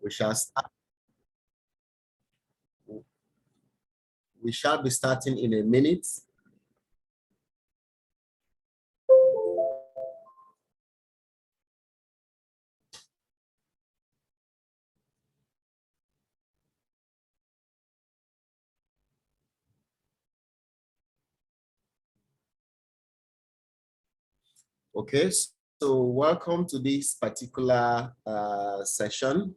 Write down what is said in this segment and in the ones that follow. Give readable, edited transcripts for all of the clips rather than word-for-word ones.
We shall start. We shall be starting in a minute. Okay, so welcome to this particular session.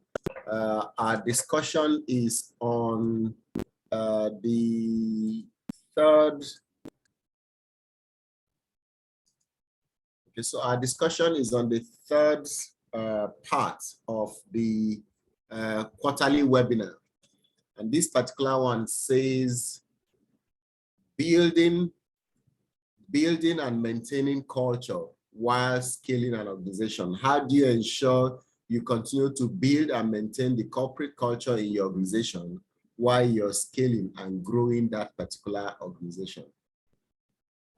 Our discussion is on the third. Okay, so our discussion is on the third part of the quarterly webinar. And this particular one says building and maintaining culture while scaling an organization. How do you ensure you continue to build and maintain the corporate culture in your organization while you're scaling and growing that particular organization?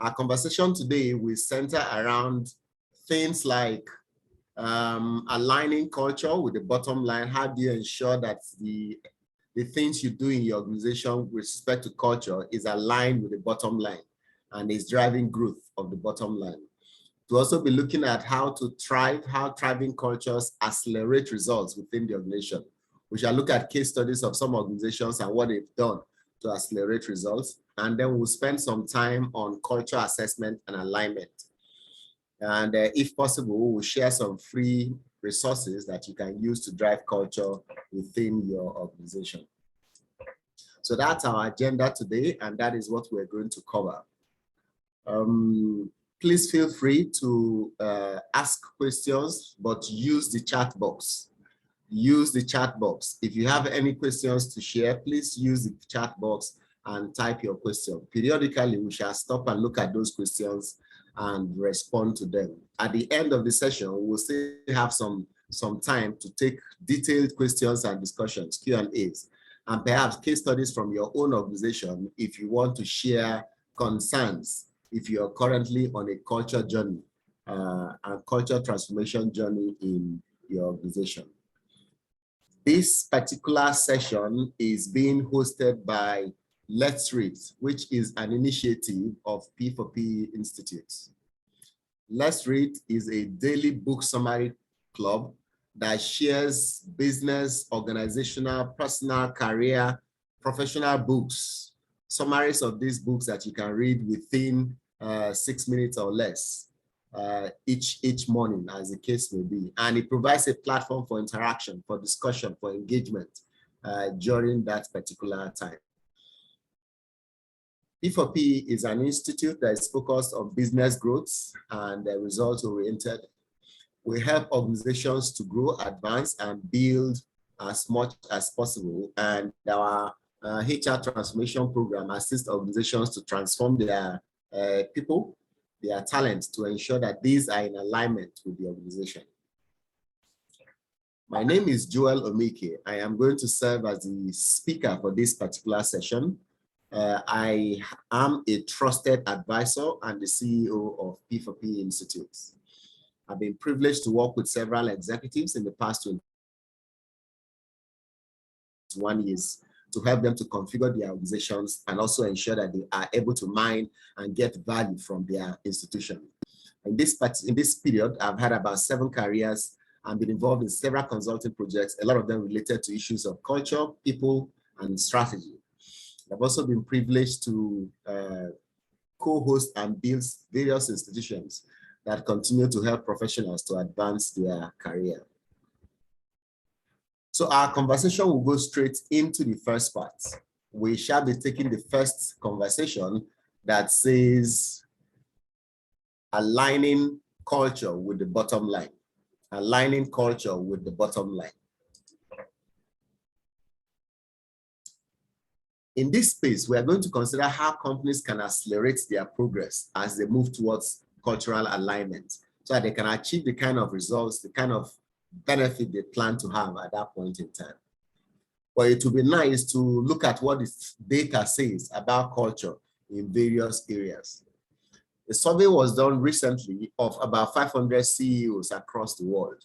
Our conversation today will center around things like aligning culture with the bottom line. How do you ensure that the things you do in your organization with respect to culture is aligned with the bottom line and is driving growth of the bottom line? To also be looking at how to thrive, how thriving cultures accelerate results within the organization. We shall look at case studies of some organizations and what they've done to accelerate results. And then we'll spend some time on culture assessment and alignment. And if possible, we'll share some free resources that you can use to drive culture within your organization. So that's our agenda today, and that is what we're going to cover. Please feel free to ask questions, but use the chat box. Use the chat box. If you have any questions to share, please use the chat box and type your question. Periodically, we shall stop and look at those questions and respond to them. At the end of the session, we'll still have some time to take detailed questions and discussions, Q&As, and perhaps case studies from your own organization if you want to share concerns, if you're currently on a culture journey, a culture transformation journey in your organization. This particular session is being hosted by LetsRead, which is an initiative of P4PE Institute. LetsRead is a daily book summary club that shares business, organizational, personal, career, professional books, summaries of these books that you can read within 6 minutes or less each morning, as the case may be. And it provides a platform for interaction, for discussion, for engagement during that particular time. P4P is an institute that is focused on business growth and results-oriented. We help organizations to grow, advance, and build as much as possible. And our HR transformation program assists organizations to transform their people, their talent, to ensure that these are in alignment with the organization. My name is Joel Omike. I am going to serve as the speaker for this particular session. I am a trusted advisor and the CEO of P4P Institute. I've been privileged to work with several executives in the past 21 years to help them to configure their organizations and also ensure that they are able to mine and get value from their institution. In this period, I've had about 7 careers and been involved in several consulting projects, a lot of them related to issues of culture, people, and strategy. I've also been privileged to co-host and build various institutions that continue to help professionals to advance their career. So our conversation will go straight into the first part. We shall be taking the first conversation that says aligning culture with the bottom line. Aligning culture with the bottom line. In this space, we are going to consider how companies can accelerate their progress as they move towards cultural alignment so that they can achieve the kind of results, the kind of benefit they plan to have at that point in time. But it would be nice to look at what the data says about culture in various areas. A survey was done recently of about 500 CEOs across the world.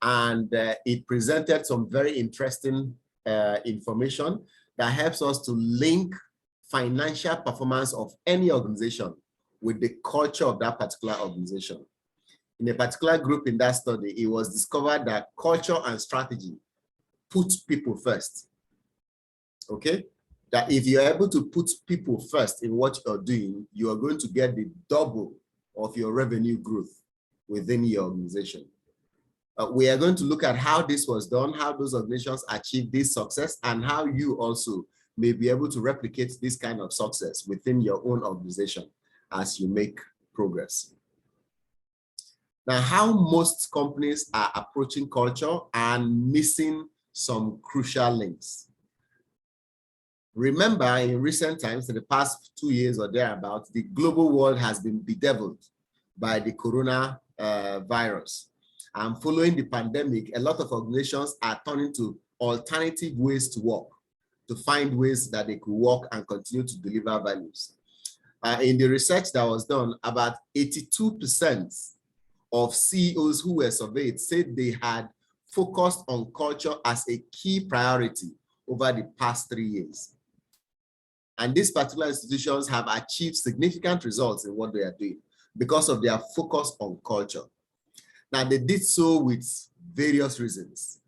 And it presented some very interesting information that helps us to link financial performance of any organization with the culture of that particular organization. In a particular group in that study, it was discovered that culture and strategy put people first. Okay? That if you're able to put people first in what you're doing, you are going to get the double of your revenue growth within your organization. We are going to look at how this was done, how those organizations achieved this success, and how you also may be able to replicate this kind of success within your own organization as you make progress. Now, how most companies are approaching culture and missing some crucial links. Remember, in recent times, in the past 2 years or thereabouts, the global world has been bedeviled by the corona virus. And following the pandemic, a lot of organizations are turning to alternative ways to work, to find ways that they could work and continue to deliver values. In the research that was done, about 82% of CEOs who were surveyed said they had focused on culture as a key priority over the past 3 years. And these particular institutions have achieved significant results in what they are doing because of their focus on culture. Now, they did so with various reasons.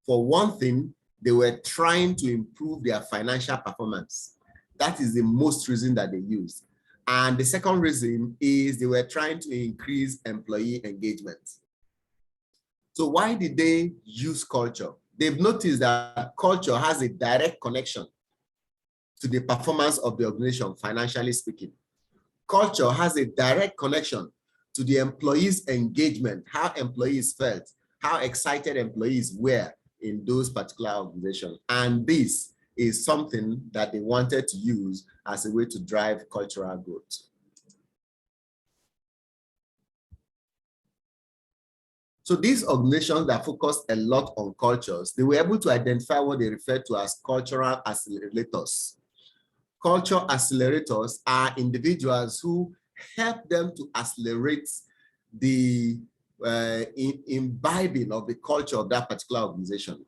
For one thing, they were trying to improve their financial performance. That is the most reason that they used. And the second reason is they were trying to increase employee engagement. So why did they use culture? They've noticed that culture has a direct connection to the performance of the organization, financially speaking. Culture has a direct connection to the employees' engagement, how employees felt, how excited employees were in those particular organizations. And this is something that they wanted to use as a way to drive cultural growth. So these organizations that focused a lot on cultures, they were able to identify what they refer to as cultural accelerators. Culture accelerators are individuals who help them to accelerate the imbibing of the culture of that particular organization.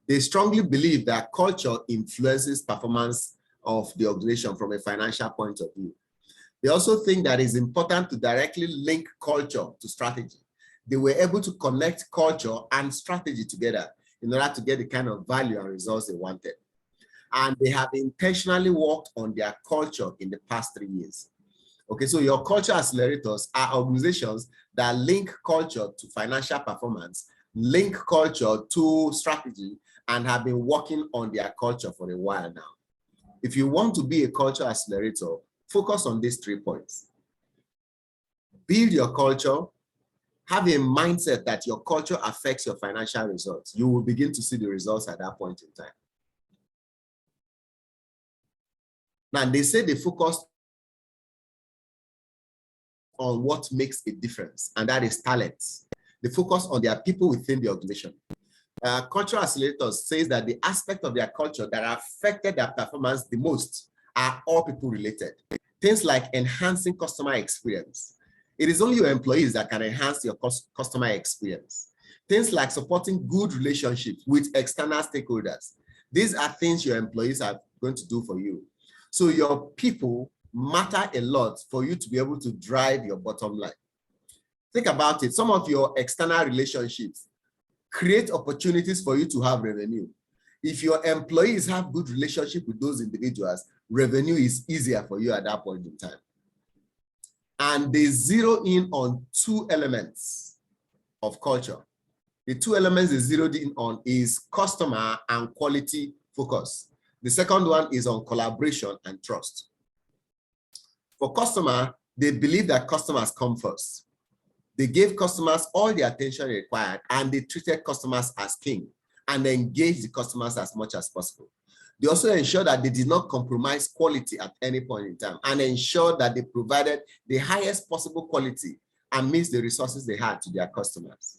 They strongly believe that culture influences performance of the organization from a financial point of view. They also think that it's important to directly link culture to strategy. They were able to connect culture and strategy together in order to get the kind of value and results they wanted. And they have intentionally worked on their culture in the past 3 years. Okay, so your culture accelerators are organizations that link culture to financial performance, link culture to strategy, and have been working on their culture for a while now. If you want to be a culture accelerator, focus on these 3 points. Build your culture, have a mindset that your culture affects your financial results. You will begin to see the results at that point in time. Now, they say they focus on what makes a difference, and that is talent. They focus on their people within the organization. Cultural accelerators says that the aspect of their culture that affected their performance the most are all people related. Things like enhancing customer experience. It is only your employees that can enhance your customer experience. Things like supporting good relationships with external stakeholders. These are things your employees are going to do for you. So your people matter a lot for you to be able to drive your bottom line. Think about it. Some of your external relationships create opportunities for you to have revenue. If your employees have good relationship with those individuals, revenue is easier for you at that point in time. And they zero in on 2 elements of culture. The 2 elements they zeroed in on is customer and quality focus. The second one is on collaboration and trust. For customer, they believe that customers come first. They gave customers all the attention required, and they treated customers as king and engaged the customers as much as possible. They also ensured that they did not compromise quality at any point in time, and ensured that they provided the highest possible quality amidst the resources they had to their customers.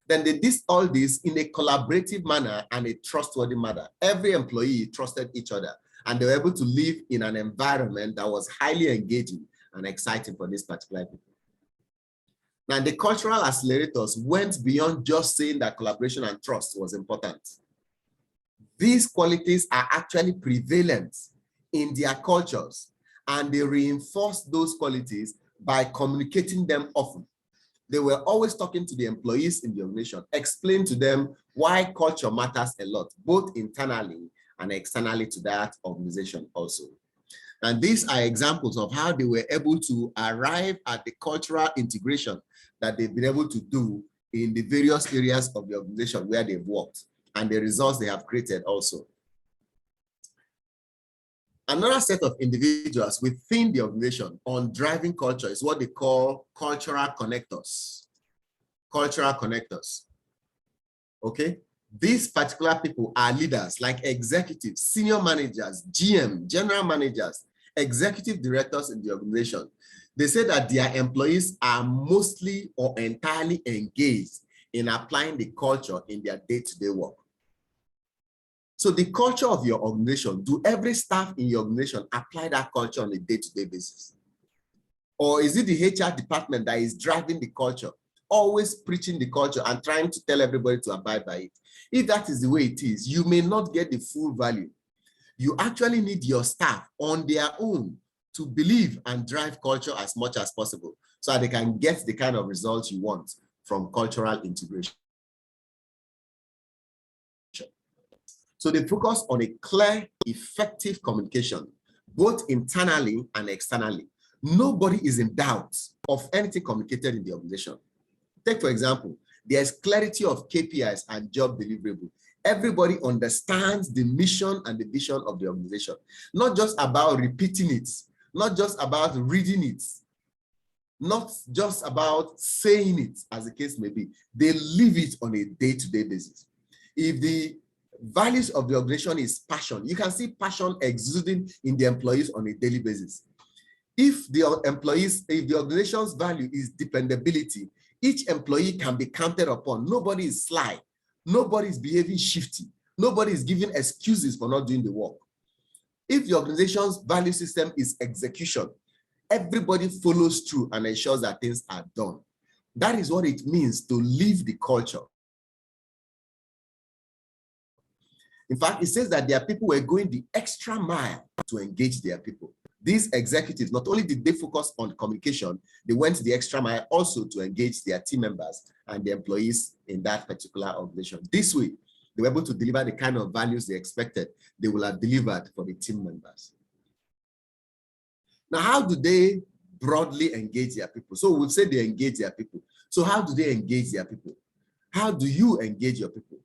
Then they did all this in a collaborative manner and a trustworthy manner. Every employee trusted each other, and they were able to live in an environment that was highly engaging and exciting for these particular people. Now, the cultural accelerators went beyond just saying that collaboration and trust was important. These qualities are actually prevalent in their cultures, and they reinforce those qualities by communicating them often. They were always talking to the employees in the organization, explain to them why culture matters a lot, both internally and externally to that organization also. And these are examples of how they were able to arrive at the cultural integration that they've been able to do in the various areas of the organization where they've worked, and the results they have created also. Another set of individuals within the organization on driving culture is what they call cultural connectors. Cultural connectors. Okay? These particular people are leaders like executives, senior managers, GM, general managers, executive directors in the organization. They say that their employees are mostly or entirely engaged in applying the culture in their day-to-day work. So the culture of your organization, do every staff in your organization apply that culture on a day-to-day basis? Or is it the HR department that is driving the culture, always preaching the culture and trying to tell everybody to abide by it? If that is the way it is, you may not get the full value. You actually need your staff on their own to believe and drive culture as much as possible so that they can get the kind of results you want from cultural integration. So they focus on a clear, effective communication, both internally and externally. Nobody is in doubt of anything communicated in the organization. Take, for example, there's clarity of KPIs and job deliverable. Everybody understands the mission and the vision of the organization, not just about repeating it, not just about reading it, not just about saying it, as the case may be. They live it on a day-to-day basis. If the values of the organization is passion, you can see passion exuding in the employees on a daily basis. If the organization's value is dependability, each employee can be counted upon. Nobody is sly. Nobody is behaving shifty. Nobody is giving excuses for not doing the work. If the organization's value system is execution, everybody follows through and ensures that things are done. That is what it means to live the culture. In fact, it says that their people were going the extra mile to engage their people. These executives, not only did they focus on communication, they went the extra mile also to engage their team members and the employees in that particular organization. This way, they were able to deliver the kind of values they expected they will have delivered for the team members. Now, how do they broadly engage their people? So we'll say they engage their people. So how do they engage their people? How do you engage your people?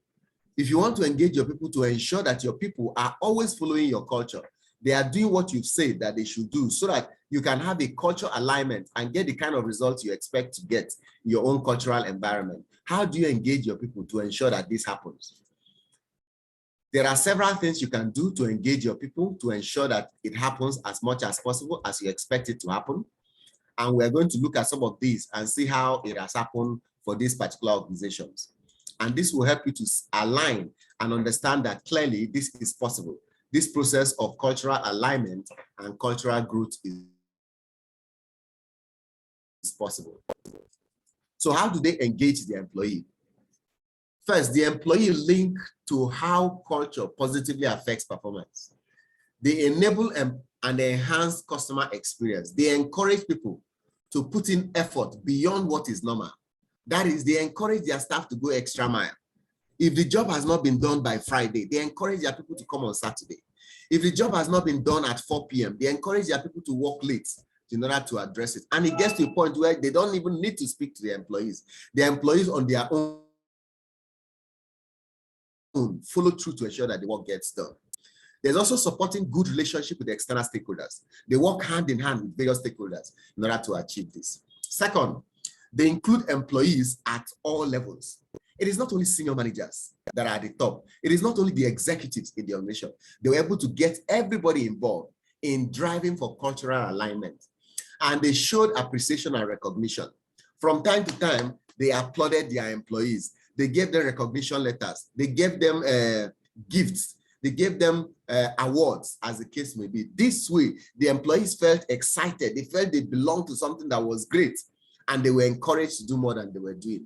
If you want to engage your people to ensure that your people are always following your culture, they are doing what you've said that they should do so that you can have a culture alignment and get the kind of results you expect to get in your own cultural environment. How do you engage your people to ensure that this happens? There are several things you can do to engage your people to ensure that it happens as much as possible as you expect it to happen. And we're going to look at some of these and see how it has happened for these particular organizations. And this will help you to align and understand that clearly this is possible. This process of cultural alignment and cultural growth is possible. So how do they engage the employee? First, the employee link to how culture positively affects performance. They enable and enhance customer experience. They encourage people to put in effort beyond what is normal. That is, they encourage their staff to go extra mile. If the job has not been done by Friday, they encourage their people to come on Saturday. If the job has not been done at 4 p.m., they encourage their people to work late in order to address it. And it gets to a point where they don't even need to speak to the employees. The employees on their own follow through to ensure that the work gets done. There's also supporting good relationship with the external stakeholders. They work hand in hand with various stakeholders in order to achieve this. Second, they include employees at all levels. It is not only senior managers that are at the top. It is not only the executives in the organization. They were able to get everybody involved in driving for cultural alignment. And they showed appreciation and recognition. From time to time, they applauded their employees. They gave them recognition letters. They gave them gifts. They gave them awards, as the case may be. This way, the employees felt excited. They felt they belonged to something that was great. and they were encouraged to do more than they were doing.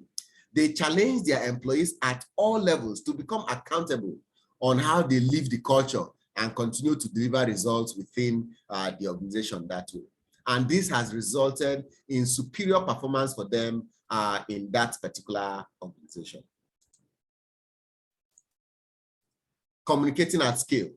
They challenged their employees at all levels to become accountable on how they live the culture and continue to deliver results within the organization that way. And this has resulted in superior performance for them in that particular organization. Communicating at scale.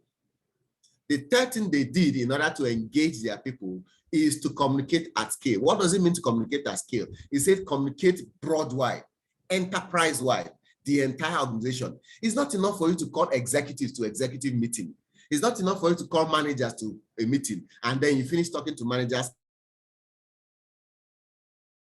The third thing they did in order to engage their people is to communicate at scale. What does it mean to communicate at scale? It said communicate broad-wide, enterprise-wide, the entire organization. It's not enough for you to call executives to executive meeting. It's not enough for you to call managers to a meeting and then you finish talking to managers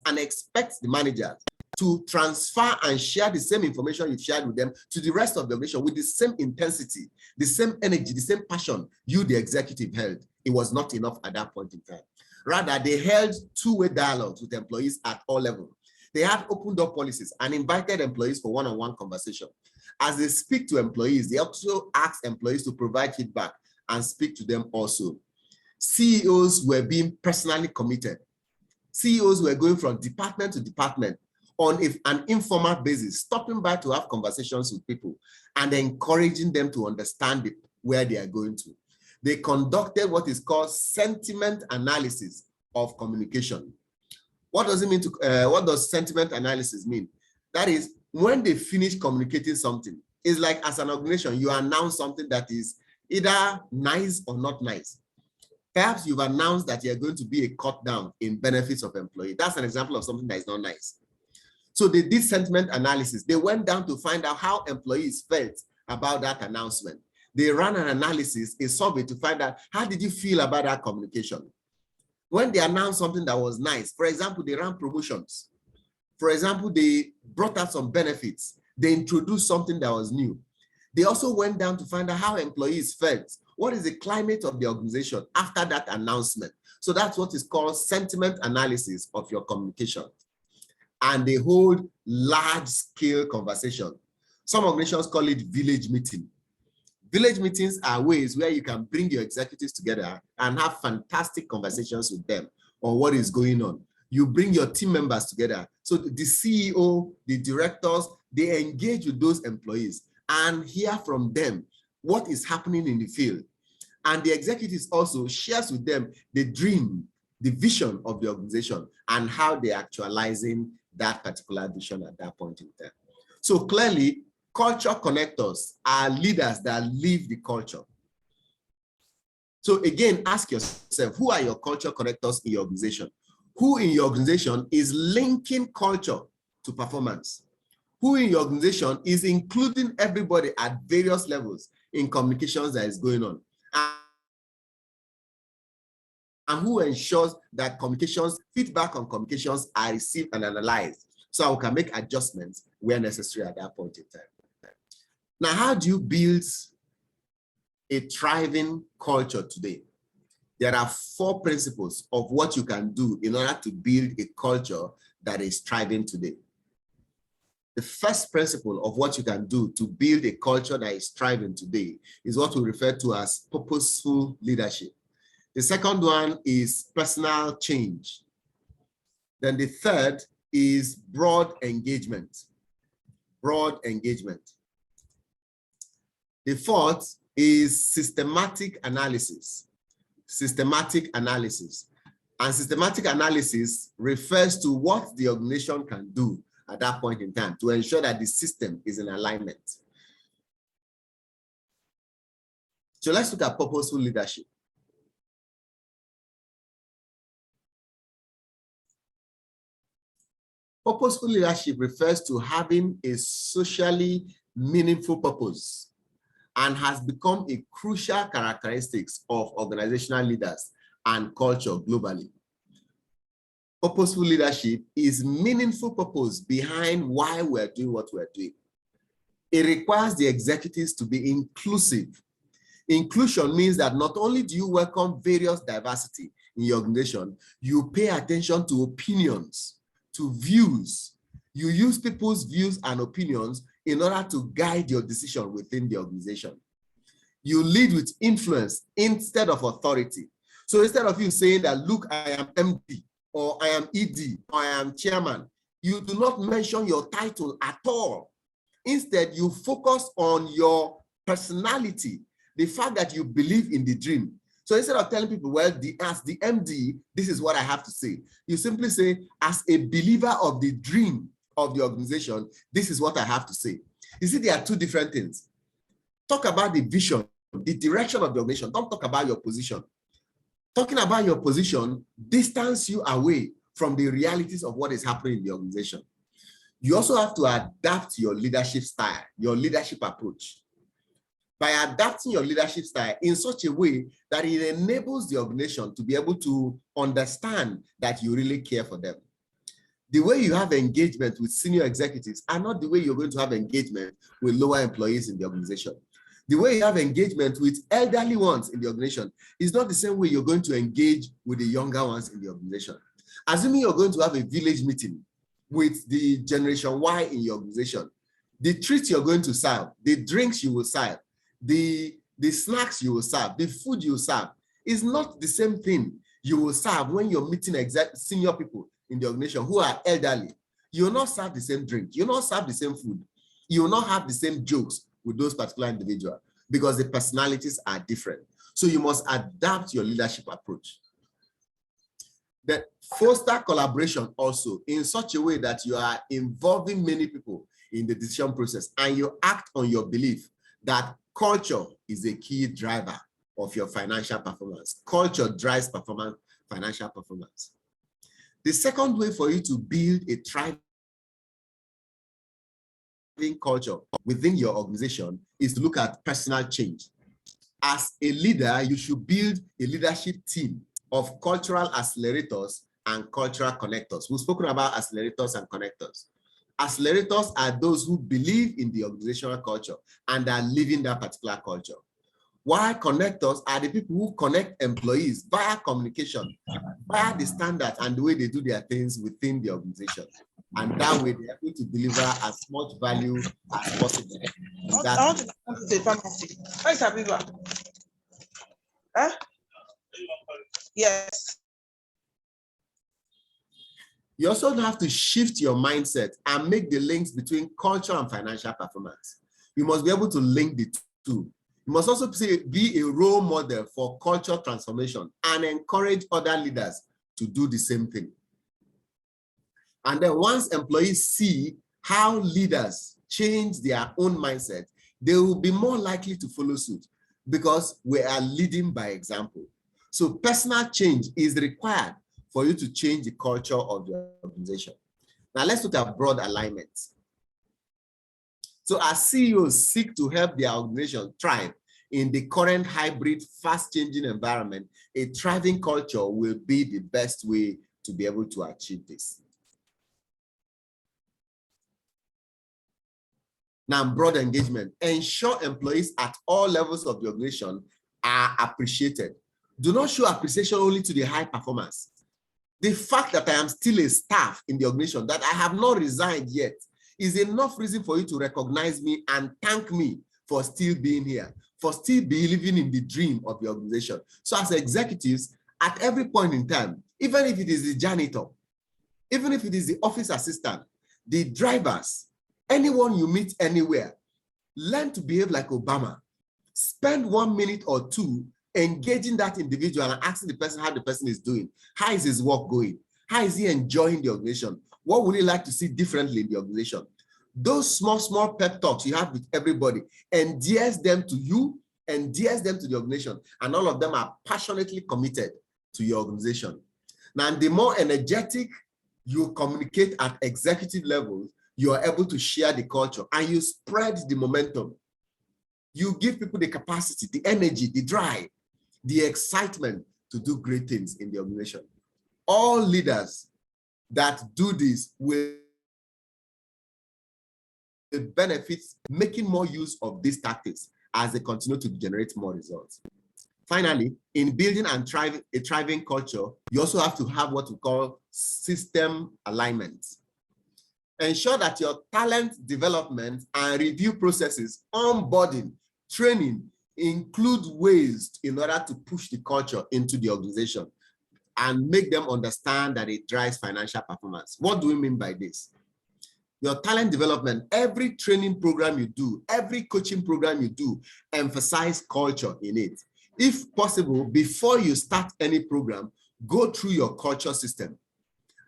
and expect the managers to transfer and share the same information you've shared with them to the rest of the organization with the same intensity, the same energy, the same passion you, the executive, held. It was not enough at that point in time. Rather, they held two-way dialogues with employees at all levels. They had opened up policies and invited employees for one-on-one conversation. As they speak to employees, they also ask employees to provide feedback and speak to them also. CEOs were being personally committed. CEOs were going from department to department on an informal basis, stopping by to have conversations with people and encouraging them to understand where they are going to. They conducted what is called sentiment analysis of communication. What does it mean what does sentiment analysis mean? That is, when they finish communicating something, it's like as an organization, you announce something that is either nice or not nice. Perhaps you've announced that you're going to be a cut down in benefits of employee. That's an example of something that is not nice. So they did sentiment analysis. They went down to find out how employees felt about that announcement. They ran an analysis, a survey to find out how did you feel about that communication. When they announced something that was nice, for example, they ran promotions. For example, they brought out some benefits. They introduced something that was new. They also went down to find out how employees felt. What is the climate of the organization after that announcement? So that's what is called sentiment analysis of your communication. And they hold large-scale conversation. Some organizations call it village meeting. Village meetings are ways where you can bring your executives together and have fantastic conversations with them on what is going on. You bring your team members together. So the CEO, the directors, they engage with those employees and hear from them what is happening in the field. And the executives also shares with them the dream, the vision of the organization and how they're actualizing that particular vision at that point in time. So clearly, culture connectors are leaders that live the culture. So again, ask yourself, who are your culture connectors in your organization? Who in your organization is linking culture to performance? Who in your organization is including everybody at various levels in communications that is going on? And who ensures that communications, feedback on communications are received and analyzed so I can make adjustments where necessary at that point in time. Now, how do you build a thriving culture today? There are 4 principles of what you can do in order to build a culture that is thriving today. The first principle of what you can do to build a culture that is thriving today is what we refer to as purposeful leadership. The second one is personal change. Then the third is broad engagement. Broad engagement. The fourth is systematic analysis. Systematic analysis. And systematic analysis refers to what the organization can do at that point in time to ensure that the system is in alignment. So let's look at purposeful leadership. Purposeful leadership refers to having a socially meaningful purpose and has become a crucial characteristic of organizational leaders and culture globally. Purposeful leadership is meaningful purpose behind why we're doing what we're doing. It requires the executives to be inclusive. Inclusion means that not only do you welcome various diversity in your organization, you pay attention to opinions, to views. You use people's views and opinions in order to guide your decision within the organization. You lead with influence instead of authority. So instead of you saying that, look, I am empty, or I am ED, or I am chairman. You do not mention your title at all. Instead, you focus on your personality, the fact that you believe in the dream. So instead of telling people, well, as the MD, this is what I have to say, you simply say, as a believer of the dream of the organization, this is what I have to say. You see, there are two different things. Talk about the vision, the direction of the organization. Don't talk about your position. Talking about your position distance you away from the realities of what is happening in the organization. You also have to adapt your leadership style, your leadership approach. By adapting your leadership style in such a way that it enables the organization to be able to understand that you really care for them. The way you have engagement with senior executives are not the way you're going to have engagement with lower employees in the organization. The way you have engagement with elderly ones in the organization is not the same way you're going to engage with the younger ones in the organization. Assuming you're going to have a village meeting with the Generation Y in your organization, the treats you're going to serve, the drinks you will serve, the snacks you will serve, the food you will serve is not the same thing you will serve when you're meeting senior people in the organization who are elderly. You will not serve the same drink. You will not serve the same food. You will not have the same jokes with those particular individuals because the personalities are different. So you must adapt your leadership approach. Then foster collaboration also in such a way that you are involving many people in the decision process and you act on your belief that culture is a key driver of your financial performance. Culture drives performance, financial performance. The second way for you to build a thriving culture within your organization is to look at personal change. As a leader, you should build a leadership team of cultural accelerators and cultural connectors. We've spoken about accelerators and connectors. Accelerators are those who believe in the organizational culture and are living that particular culture. While connectors are the people who connect employees via communication, via the standards and the way they do their things within the organization. And that way they're able to deliver as much value as possible. I want to come to the pharmacy. Where is Abiba? Huh? Yes. You also have to shift your mindset and make the links between culture and financial performance. You must be able to link the two. You must also be a role model for culture transformation and encourage other leaders to do the same thing. And then once employees see how leaders change their own mindset, they will be more likely to follow suit because we are leading by example. So personal change is required for you to change the culture of your organization. Now let's look at broad alignment. So as CEOs seek to help their organization thrive in the current hybrid, fast-changing environment, a thriving culture will be the best way to be able to achieve this. Now, broad engagement. Ensure employees at all levels of the organization are appreciated. Do not show appreciation only to the high performers. The fact that I am still a staff in the organization, that I have not resigned yet, is enough reason for you to recognize me and thank me for still being here, for still believing in the dream of the organization. So as executives, at every point in time, even if it is the janitor, even if it is the office assistant, the drivers, anyone you meet anywhere, learn to behave like Obama. Spend 1 minute or two engaging that individual and asking the person how the person is doing. How is his work going? How is he enjoying the organization? What would he like to see differently in the organization? Those small pep talks you have with everybody endears them to you, endears them to the organization, and all of them are passionately committed to your organization. Now, the more energetic you communicate at executive levels, you are able to share the culture and you spread the momentum. You give people the capacity, the energy, the drive, the excitement to do great things in the organization. All leaders that do this will benefit making more use of these tactics as they continue to generate more results. Finally, in building and a thriving culture, you also have to have what we call system alignment. Ensure that your talent development and review processes, onboarding, training include ways in order to push the culture into the organization. and make them understand that it drives financial performance. What do we mean by this? Your talent development, every training program you do, every coaching program you do, emphasize culture in it. If possible, before you start any program, go through your culture system.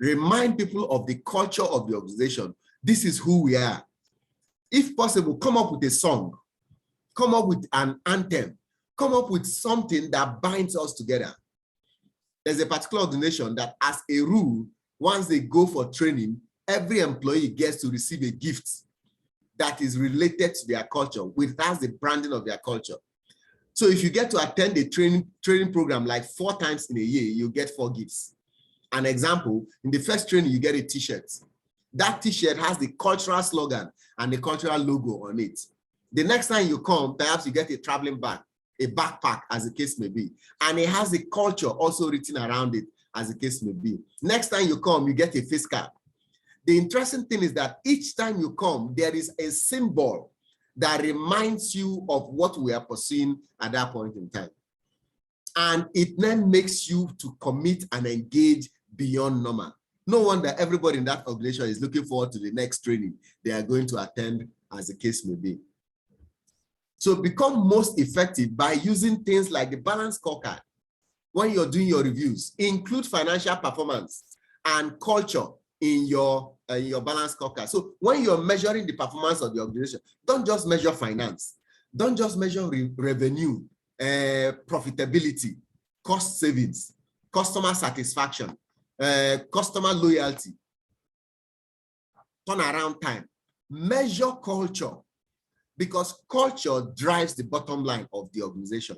Remind people of the culture of the organization. This is who we are. If possible, come up with a song, come up with an anthem, come up with something that binds us together. There's a particular organization that, as a rule, once they go for training, every employee gets to receive a gift that is related to their culture, which has the branding of their culture. So if you get to attend a training program like 4 times in a year, you get 4 gifts. An example, in the first training, you get a t-shirt. That t-shirt has the cultural slogan and the cultural logo on it. The next time you come, perhaps you get a traveling bag, a backpack, as the case may be, and it has the culture also written around it, as the case may be. Next time you come, you get a face cap. The interesting thing is that each time you come, there is a symbol that reminds you of what we are pursuing at that point in time. And it then makes you to commit and engage beyond normal. No wonder everybody in that organization is looking forward to the next training they are going to attend, as the case may be. So become most effective by using things like the balance scorecard. When you're doing your reviews, include financial performance and culture in your balance scorecard. So when you're measuring the performance of the organization, don't just measure finance. Don't just measure revenue, profitability, cost savings, customer satisfaction, customer loyalty, turnaround time. Measure culture, because culture drives the bottom line of the organization.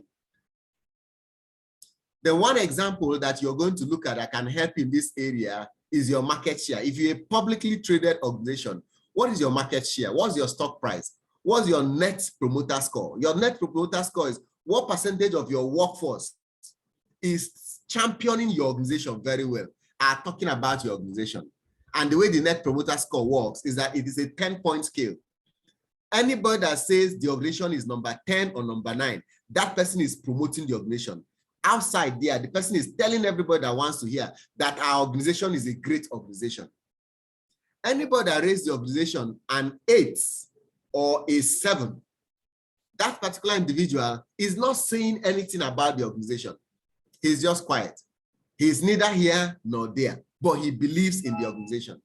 The one example that you're going to look at that can help in this area is your market share. If you're a publicly traded organization, what is your market share? What's your stock price? What's your net promoter score? Your net promoter score is what percentage of your workforce is championing your organization very well, are talking about your organization. And the way the net promoter score works is that it is a 10-point scale. Anybody that says the organization is number 10 or number 9, that person is promoting the organization. Outside there, the person is telling everybody that wants to hear that our organization is a great organization. Anybody that raised the organization an 8 or a 7, that particular individual is not saying anything about the organization. He's just quiet. He's neither here nor there, but he believes in the organization.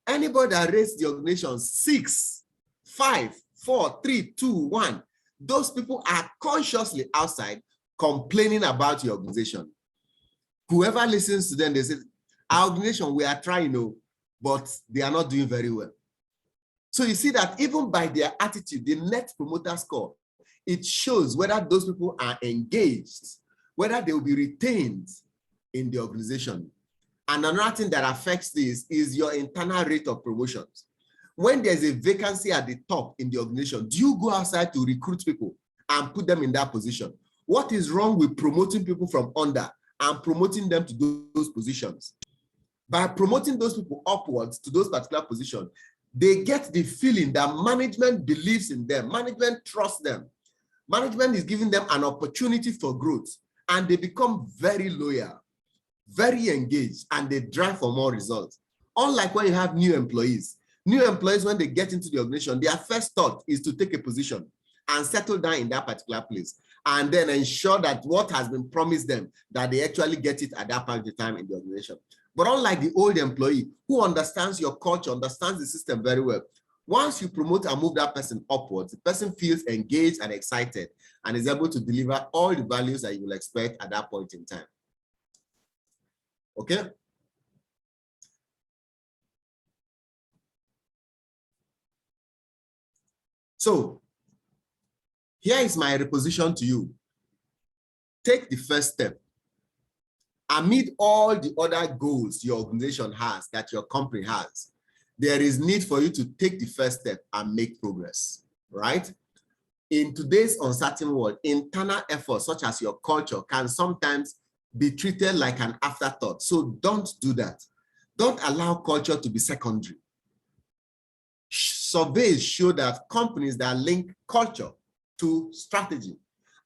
Anybody that raised the organization 6, 5, 4, 3, 2, 1, those people are consciously outside complaining about your organization. Whoever listens to them, they say, our organization, we are trying, but they are not doing very well. So you see that even by their attitude, the net promoter score, it shows whether those people are engaged, whether they will be retained in the organization. And another thing that affects this is your internal rate of promotions. When there's a vacancy at the top in the organization, do you go outside to recruit people and put them in that position? What is wrong with promoting people from under and promoting them to those positions? By promoting those people upwards to those particular positions, they get the feeling that management believes in them, management trusts them, management is giving them an opportunity for growth, and they become very loyal, very engaged, and they drive for more results. Unlike when you have new employees, when they get into the organization, their first thought is to take a position and settle down in that particular place, and then ensure that what has been promised them, that they actually get it at that point in time in the organization. But unlike the old employee who understands your culture, understands the system very well, once you promote and move that person upwards, the person feels engaged and excited and is able to deliver all the values that you will expect at that point in time. Okay? So here is my reposition to you. Take the first step. Amid all the other goals your organization has, that your company has, there is need for you to take the first step and make progress, right? In today's uncertain world, internal efforts such as your culture can sometimes be treated like an afterthought. So don't do that. Don't allow culture to be secondary. Surveys show that companies that link culture to strategy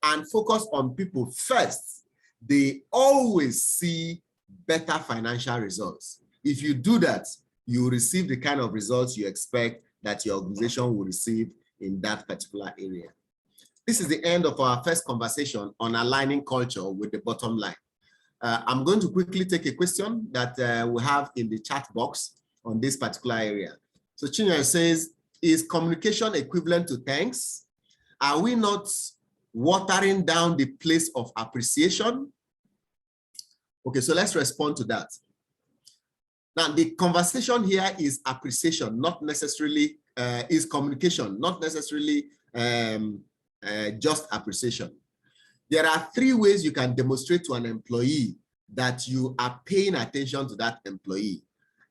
and focus on people first, they always see better financial results. If you do that, you will receive the kind of results you expect that your organization will receive in that particular area. This is the end of our first conversation on aligning culture with the bottom line. I'm going to quickly take a question that we have in the chat box on this particular area. So Chinyere says, is communication equivalent to thanks? Are we not watering down the place of appreciation? Okay, so let's respond to that. Now, the conversation here is appreciation, not necessarily, is communication, not necessarily just appreciation. There are three ways you can demonstrate to an employee that you are paying attention to that employee.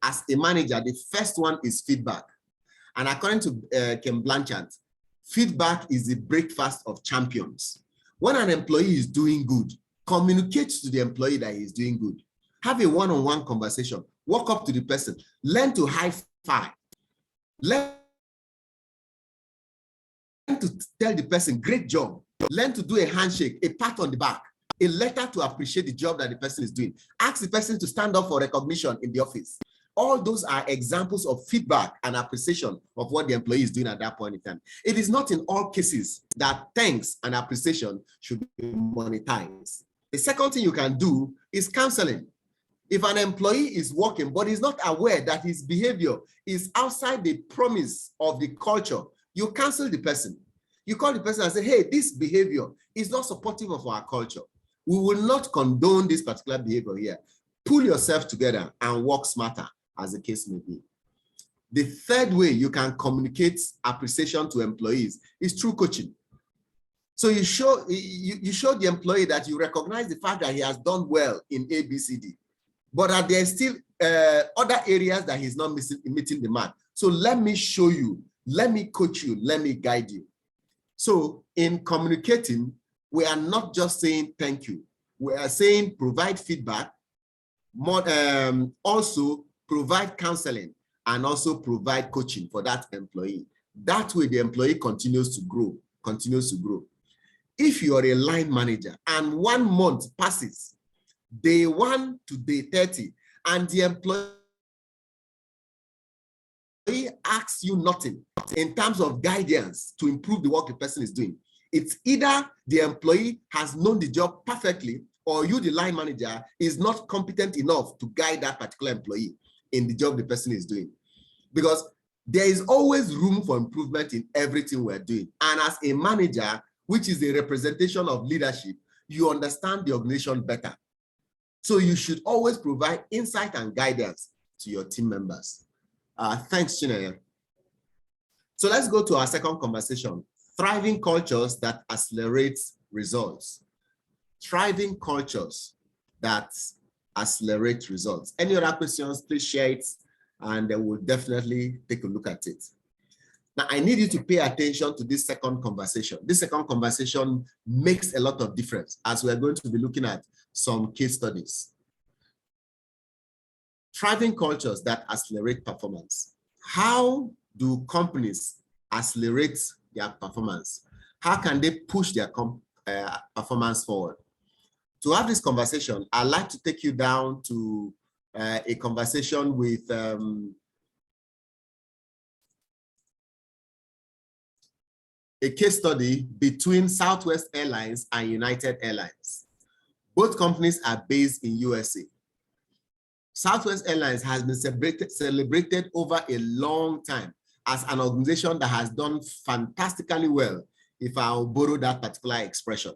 As a manager, the first one is feedback. And according to Ken Blanchard, feedback is the breakfast of champions. When an employee is doing good, communicate to the employee that he's doing good. Have a one-on-one conversation. Walk up to the person. Learn to high five. Learn to tell the person, great job. Learn to do a handshake, a pat on the back, a letter to appreciate the job that the person is doing. Ask the person to stand up for recognition in the office. All those are examples of feedback and appreciation of what the employee is doing at that point in time. It is not in all cases that thanks and appreciation should be monetized. The second thing you can do is counseling. If an employee is working but is not aware that his behavior is outside the promise of the culture, you counsel the person. You call the person and say, hey, this behavior is not supportive of our culture. We will not condone this particular behavior here. Pull yourself together and work smarter, as the case may be. The third way you can communicate appreciation to employees is through coaching. So you show the employee that you recognize the fact that he has done well in A, B, C, D, but that there are still other areas that he's not meeting the mark. So let me show you, let me coach you, let me guide you. So in communicating, we are not just saying thank you. We are saying provide feedback, also provide counseling, and also provide coaching for that employee. That way the employee continues to grow, If you are a line manager and 1 month passes, day 1 to day 30, and the employee asks you nothing in terms of guidance to improve the work the person is doing, it's either the employee has known the job perfectly, or you, the line manager, is not competent enough to guide that particular employee in the job the person is doing. Because there is always room for improvement in everything we're doing. And as a manager, which is a representation of leadership, you understand the organization better. So you should always provide insight and guidance to your team members. Thanks, Chinaya. So let's go to our second conversation, thriving cultures that accelerate results. Thriving cultures that accelerate results. Any other questions, please share it, and we'll definitely take a look at it. Now, I need you to pay attention to this second conversation. This second conversation makes a lot of difference as we're going to be looking at some case studies. Thriving cultures that accelerate performance. How do companies accelerate their performance? How can they push their performance forward? To have this conversation, I'd like to take you down to a conversation with a case study between Southwest Airlines and United Airlines. Both companies are based in USA. Southwest Airlines has been celebrated over a long time as an organization that has done fantastically well, if I'll borrow that particular expression.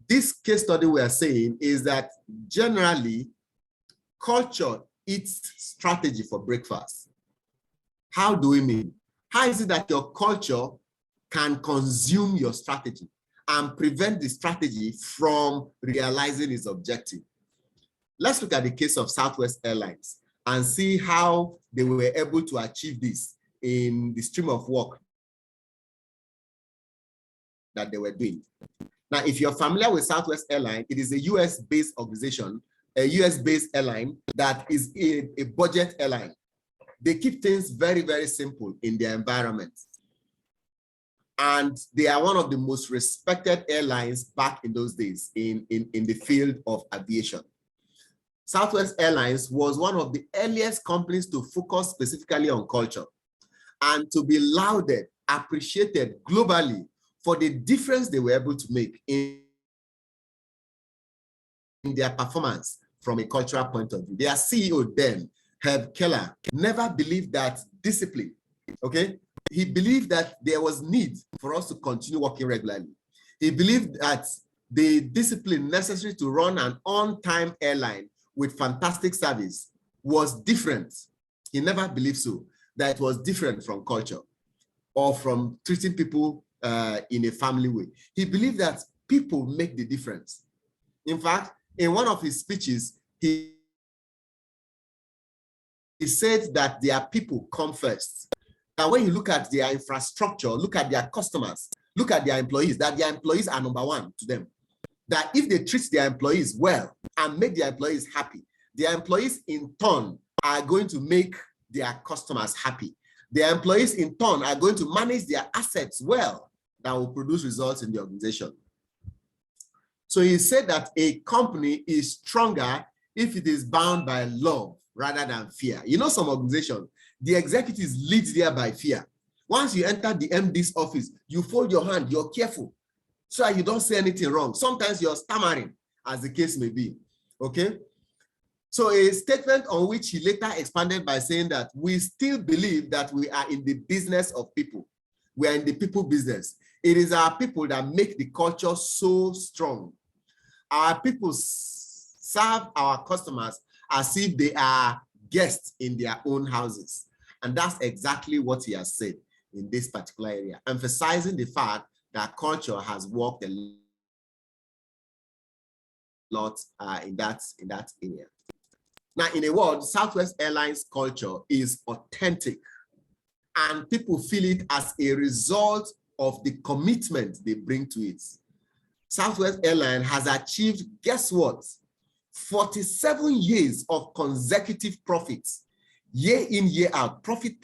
This case study we are saying is that generally, culture eats strategy for breakfast. How do we mean? How is it that your culture can consume your strategy and prevent the strategy from realizing its objective? Let's look at the case of Southwest Airlines and see how they were able to achieve this in the stream of work that they were doing. Now, if you're familiar with Southwest Airlines, it is a US-based organization, a US-based airline that is a budget airline. They keep things very, very simple in their environment. And they are one of the most respected airlines back in those days in the field of aviation. Southwest Airlines was one of the earliest companies to focus specifically on culture and to be lauded, appreciated globally for the difference they were able to make in their performance from a cultural point of view. Their CEO then, Herb Keller, never believed that discipline, okay? He believed that there was need for us to continue working regularly. He believed that the discipline necessary to run an on-time airline with fantastic service was different. He never believed so, that it was different from culture or from treating people in a family way. He believed that people make the difference. In fact, in one of his speeches, he said that their people come first. And when you look at their infrastructure, look at their customers, look at their employees, that their employees are number one to them. That if they treat their employees well and make their employees happy, their employees in turn are going to make their customers happy. Their employees in turn are going to manage their assets well that will produce results in the organization. So he said that a company is stronger if it is bound by love rather than fear. You know, some organizations, the executives lead there by fear. Once you enter the MD's office, you fold your hand, you're careful, so you don't say anything wrong. Sometimes you're stammering, as the case may be, okay? So a statement on which he later expanded by saying that we still believe that we are in the business of people. We are in the people business. It is our people that make the culture so strong. Our people serve our customers as if they are guests in their own houses. And that's exactly what he has said in this particular area, emphasizing the fact that culture has worked a lot in that area. Now, in a word, Southwest Airlines culture is authentic, and people feel it as a result of the commitment they bring to it. Southwest Airlines has achieved, guess what? 47 years of consecutive profits, year in, year out, profit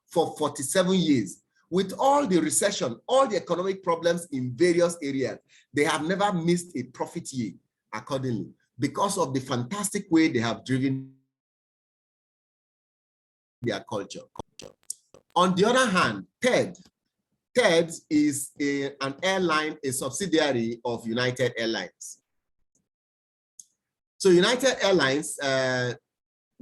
for 47 years. With all the recession, all the economic problems in various areas, they have never missed a profit year accordingly, because of the fantastic way they have driven their culture. On the other hand, TED is an airline, a subsidiary of United Airlines. So United Airlines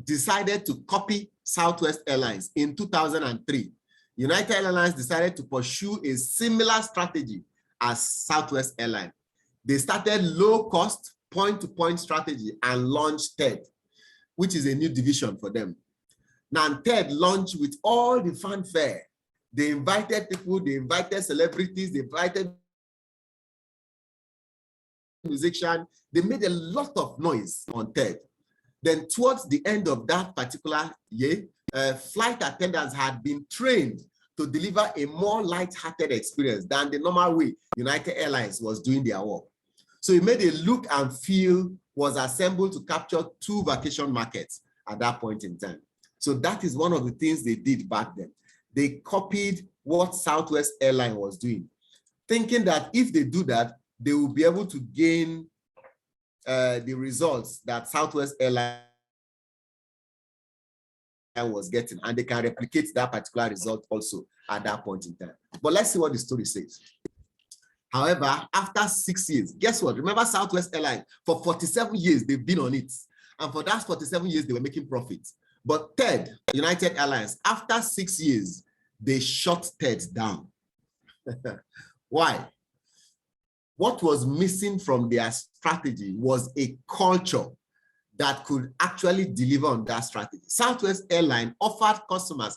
decided to copy Southwest Airlines in 2003. United Airlines decided to pursue a similar strategy as Southwest Airlines. They started low-cost, point-to-point strategy and launched TED, which is a new division for them. Now, TED launched with all the fanfare. They invited people, they invited celebrities, they invited musicians. They made a lot of noise on TED. Then towards the end of that particular year, flight attendants had been trained to deliver a more light-hearted experience than the normal way United Airlines was doing their work. So it made a look and feel was assembled to capture 2 vacation markets at that point in time. So that is one of the things they did back then. They copied what Southwest Airlines was doing, thinking that if they do that, they will be able to gain the results that Southwest Airlines was getting, and they can replicate that particular result also at that point in time. But let's see what the story says. However, after 6 years, guess what? Remember Southwest Airlines, for 47 years, they've been on it. And for that 47 years, they were making profits. But TED, United Airlines, after 6 years, they shut TED down. Why? What was missing from their strategy was a culture that could actually deliver on that strategy. Southwest Airlines offered customers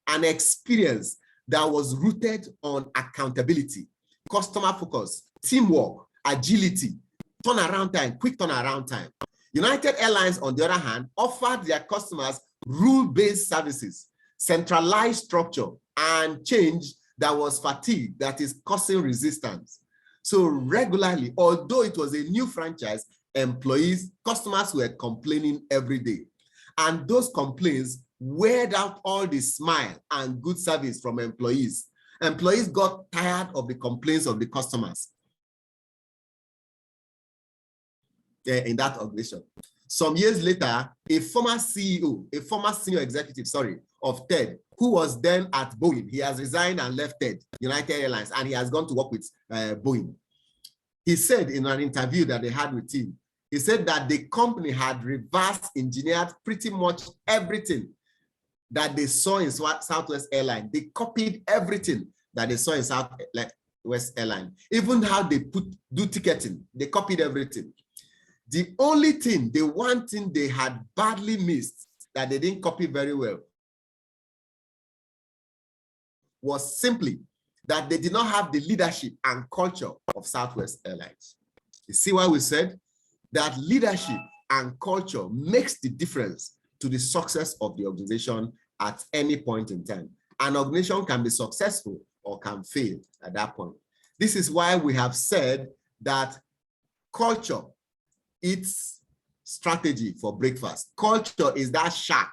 an experience that was rooted on accountability, customer focus, teamwork, agility, turnaround time, quick turnaround time. United Airlines, on the other hand, offered their customers rule-based services, centralized structure, and change that was fatigue, that is causing resistance. So regularly, although it was a new franchise, customers were complaining every day. And those complaints weared out all the smile and good service from employees. Employees got tired of the complaints of the customers in that organization. Some years later, a former CEO, a former senior executive, of TED, who was then at Boeing, he has resigned and left TED, United Airlines, and he has gone to work with Boeing. He said in an interview that they had with him, he said that the company had reverse engineered pretty much everything that they saw in Southwest Airlines. They copied everything that they saw in Southwest Airlines. Even how they do ticketing, they copied everything. The only thing, the one thing they had badly missed that they didn't copy very well was simply that they did not have the leadership and culture of Southwest Airlines. You see why we said that leadership and culture makes the difference to the success of the organization at any point in time. An organization can be successful or can fail at that point. This is why we have said that culture eats strategy for breakfast. Culture is that shark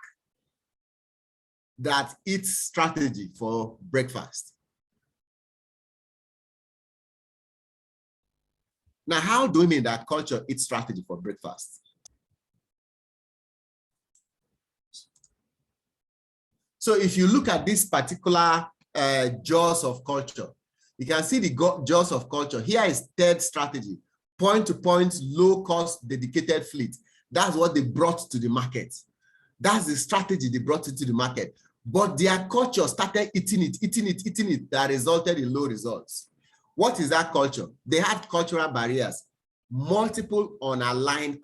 that eats strategy for breakfast. Now, how do we mean that culture eats strategy for breakfast? So if you look at this particular jaws of culture, you can see the jaws of culture. Here is TED strategy, point-to-point, low-cost, dedicated fleet. That's what they brought to the market. That's the strategy they brought into the market. But their culture started eating it, that resulted in low results. What is that culture? They had cultural barriers, multiple unaligned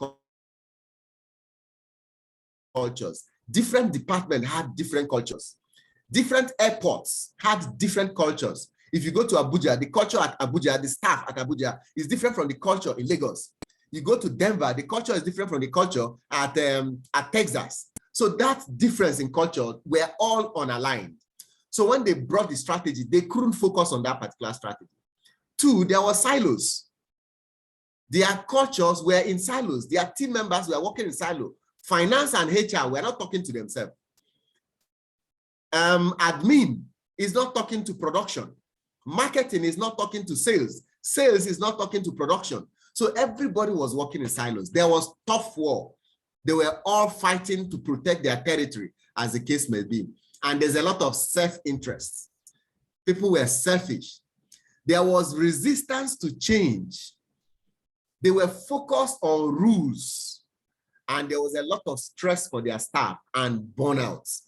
cultures. Different departments had different cultures. Different airports had different cultures. If you go to Abuja, the culture at Abuja, the staff at Abuja is different from the culture in Lagos. You go to Denver, the culture is different from the culture at Texas. So that difference in culture were all unaligned. So when they brought the strategy, they couldn't focus on that particular strategy. Two, there were silos. Their cultures were in silos. Their team members were working in silos. Finance and HR were not talking to themselves. Admin is not talking to production. Marketing is not talking to sales. Sales is not talking to production. So everybody was working in silos. There was tough war. They were all fighting to protect their territory, as the case may be. And there's a lot of self-interest. People were selfish. There was resistance to change. They were focused on rules. And there was a lot of stress for their staff and burnouts.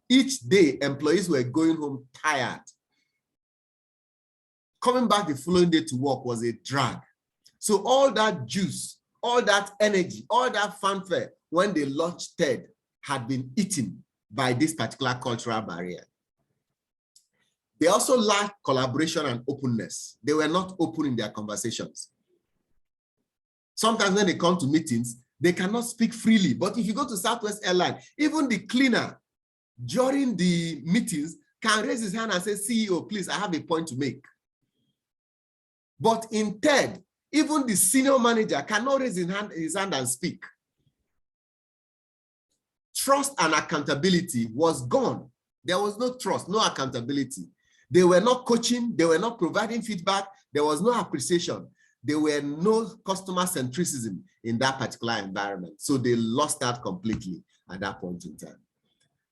Each day, employees were going home tired. Coming back the following day to work was a drag. So all that juice, all that energy, all that fanfare when they launched TED had been eaten by this particular cultural barrier. They also lacked collaboration and openness. They were not open in their conversations. Sometimes when they come to meetings, they cannot speak freely. But if you go to Southwest Airlines, even the cleaner during the meetings can raise his hand and say, CEO, please, I have a point to make. But in TED, even the senior manager cannot raise his hand and speak. Trust and accountability was gone. There was no trust, no accountability. They were not coaching, they were not providing feedback, there was no appreciation. There were no customer centricism in that particular environment. So they lost that completely at that point in time.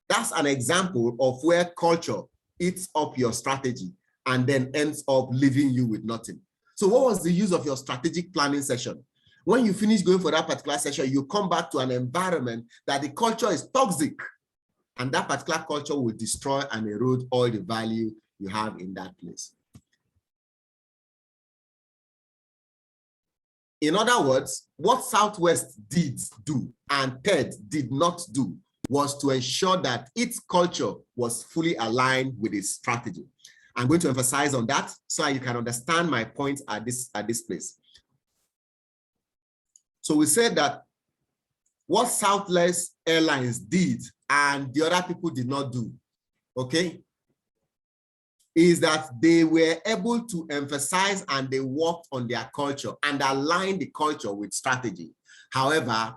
That's an example of where culture eats up your strategy and then ends up leaving you with nothing. So what was the use of your strategic planning session? When you finish going for that particular session, you come back to an environment that the culture is toxic, and that particular culture will destroy and erode all the value you have in that place. In other words, what Southwest did do and TED did not do was to ensure that its culture was fully aligned with its strategy. I'm going to emphasize on that so you can understand my point at this place. So we said that what Southwest Airlines did and the other people did not do, okay, is that they were able to emphasize and they worked on their culture and align the culture with strategy. However,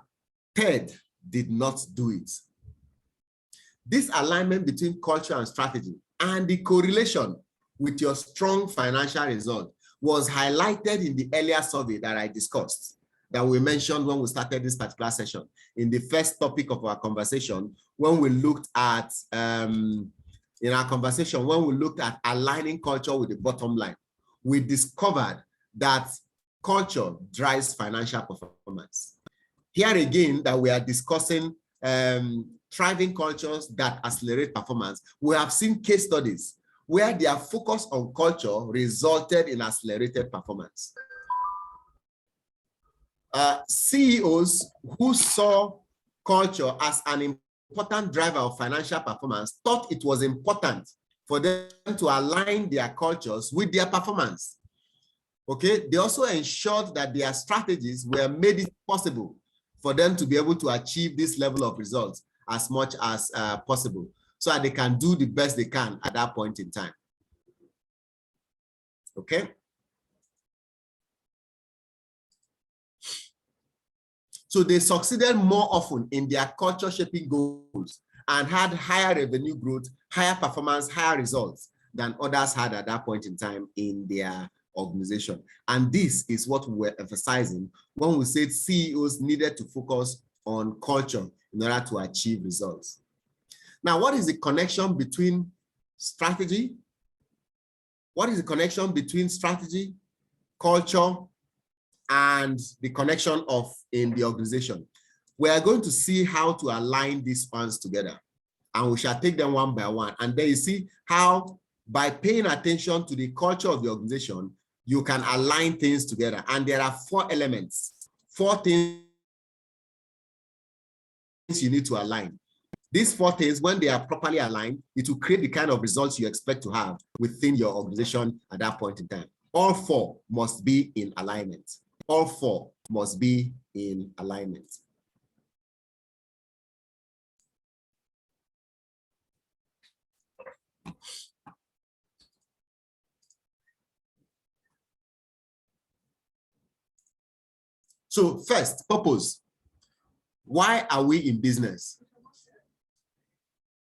TED did not do it. This alignment between culture and strategy and the correlation with your strong financial result was highlighted in the earlier survey that I discussed, that we mentioned when we started this particular session. In the first topic of our conversation, when we looked at, in our conversation, when we looked at aligning culture with the bottom line, we discovered that culture drives financial performance. Here again, that we are discussing thriving cultures that accelerate performance. We have seen case studies where their focus on culture resulted in accelerated performance. CEOs who saw culture as an important driver of financial performance thought it was important for them to align their cultures with their performance. Okay, they also ensured that their strategies were made it possible for them to be able to achieve this level of results as much as possible, so that they can do the best they can at that point in time. Okay. So they succeeded more often in their culture shaping goals and had higher revenue growth, higher performance, higher results than others had at that point in time in their organization. And this is what we're emphasizing when we said CEOs needed to focus on culture in order to achieve results. Now, what is the connection between strategy? What is the connection between strategy, culture, and the connection in the organization? We are going to see how to align these ones together, and we shall take them one by one. And then you see how, by paying attention to the culture of the organization, you can align things together. And there are 4 elements, 4 things you need to align. These 4 things, when they are properly aligned, it will create the kind of results you expect to have within your organization at that point in time. All 4 must be in alignment. All 4 must be in alignment. So first, purpose. Why are we in business?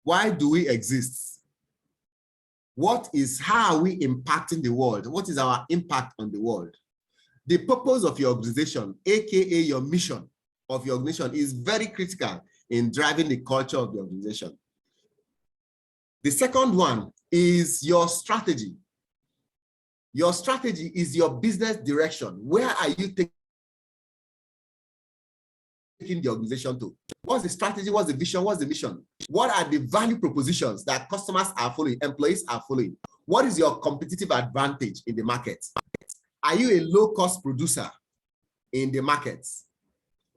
Why do we exist? How are we impacting the world? What is our impact on the world? The purpose of your organization, AKA your mission of your organization, is very critical in driving the culture of the organization. The second one is your strategy. Your strategy is your business direction. Where are you taking the organization to? What's the strategy? What's the vision? What's the mission? What are the value propositions that customers are following, employees are following? What is your competitive advantage in the market? Are you a low-cost producer in the markets,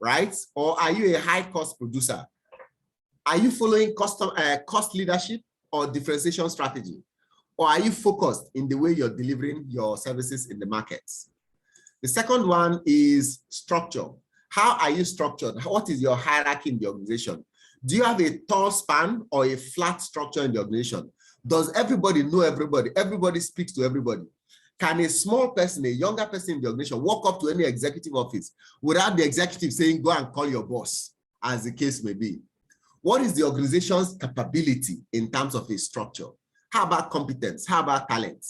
right? Or are you a high-cost producer? Are you following cost leadership or differentiation strategy? Or are you focused in the way you're delivering your services in the markets? The second one is structure. How are you structured? What is your hierarchy in the organization? Do you have a tall span or a flat structure in the organization? Does everybody know everybody? Everybody speaks to everybody. Can a small person, a younger person in the organization, walk up to any executive office without the executive saying, go and call your boss, as the case may be? What is the organization's capability in terms of a structure? How about competence? How about talent?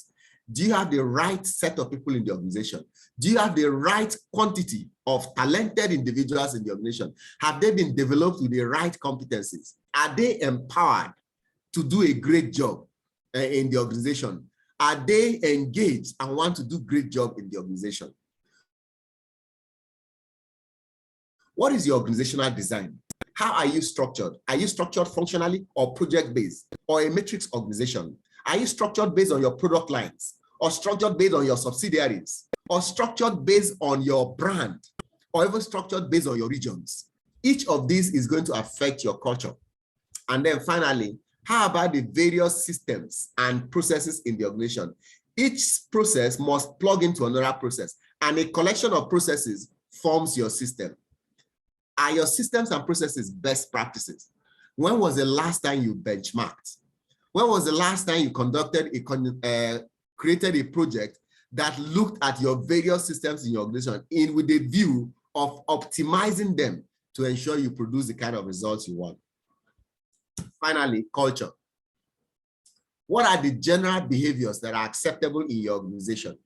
Do you have the right set of people in the organization? Do you have the right quantity of talented individuals in the organization? Have they been developed with the right competencies? Are they empowered to do a great job in the organization? Are they engaged and want to do a great job in the organization? What is your organizational design? How are you structured? Are you structured functionally or project-based or a matrix organization? Are you structured based on your product lines or structured based on your subsidiaries or structured based on your brand or even structured based on your regions? Each of these is going to affect your culture. And then finally, how about the various systems and processes in the organization? Each process must plug into another process, and a collection of processes forms your system. Are your systems and processes best practices? When was the last time you benchmarked? When was the last time you conducted created a project that looked at your various systems in your organization with a view of optimizing them to ensure you produce the kind of results you want? Finally, culture. What are the general behaviors that are acceptable in your organization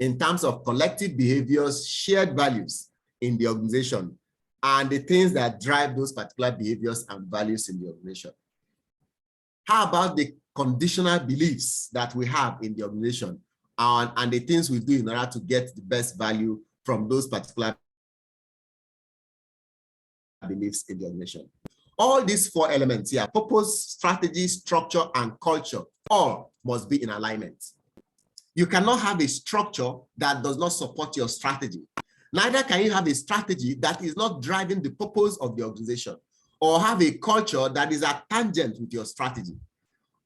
in terms of collective behaviors, shared values in the organization, and the things that drive those particular behaviors and values in the organization? How about the conditional beliefs that we have in the organization and the things we do in order to get the best value from those particular beliefs in the organization? All these 4 elements here, purpose, strategy, structure, and culture, all must be in alignment. You cannot have a structure that does not support your strategy. Neither can you have a strategy that is not driving the purpose of the organization, or have a culture that is at tangent with your strategy.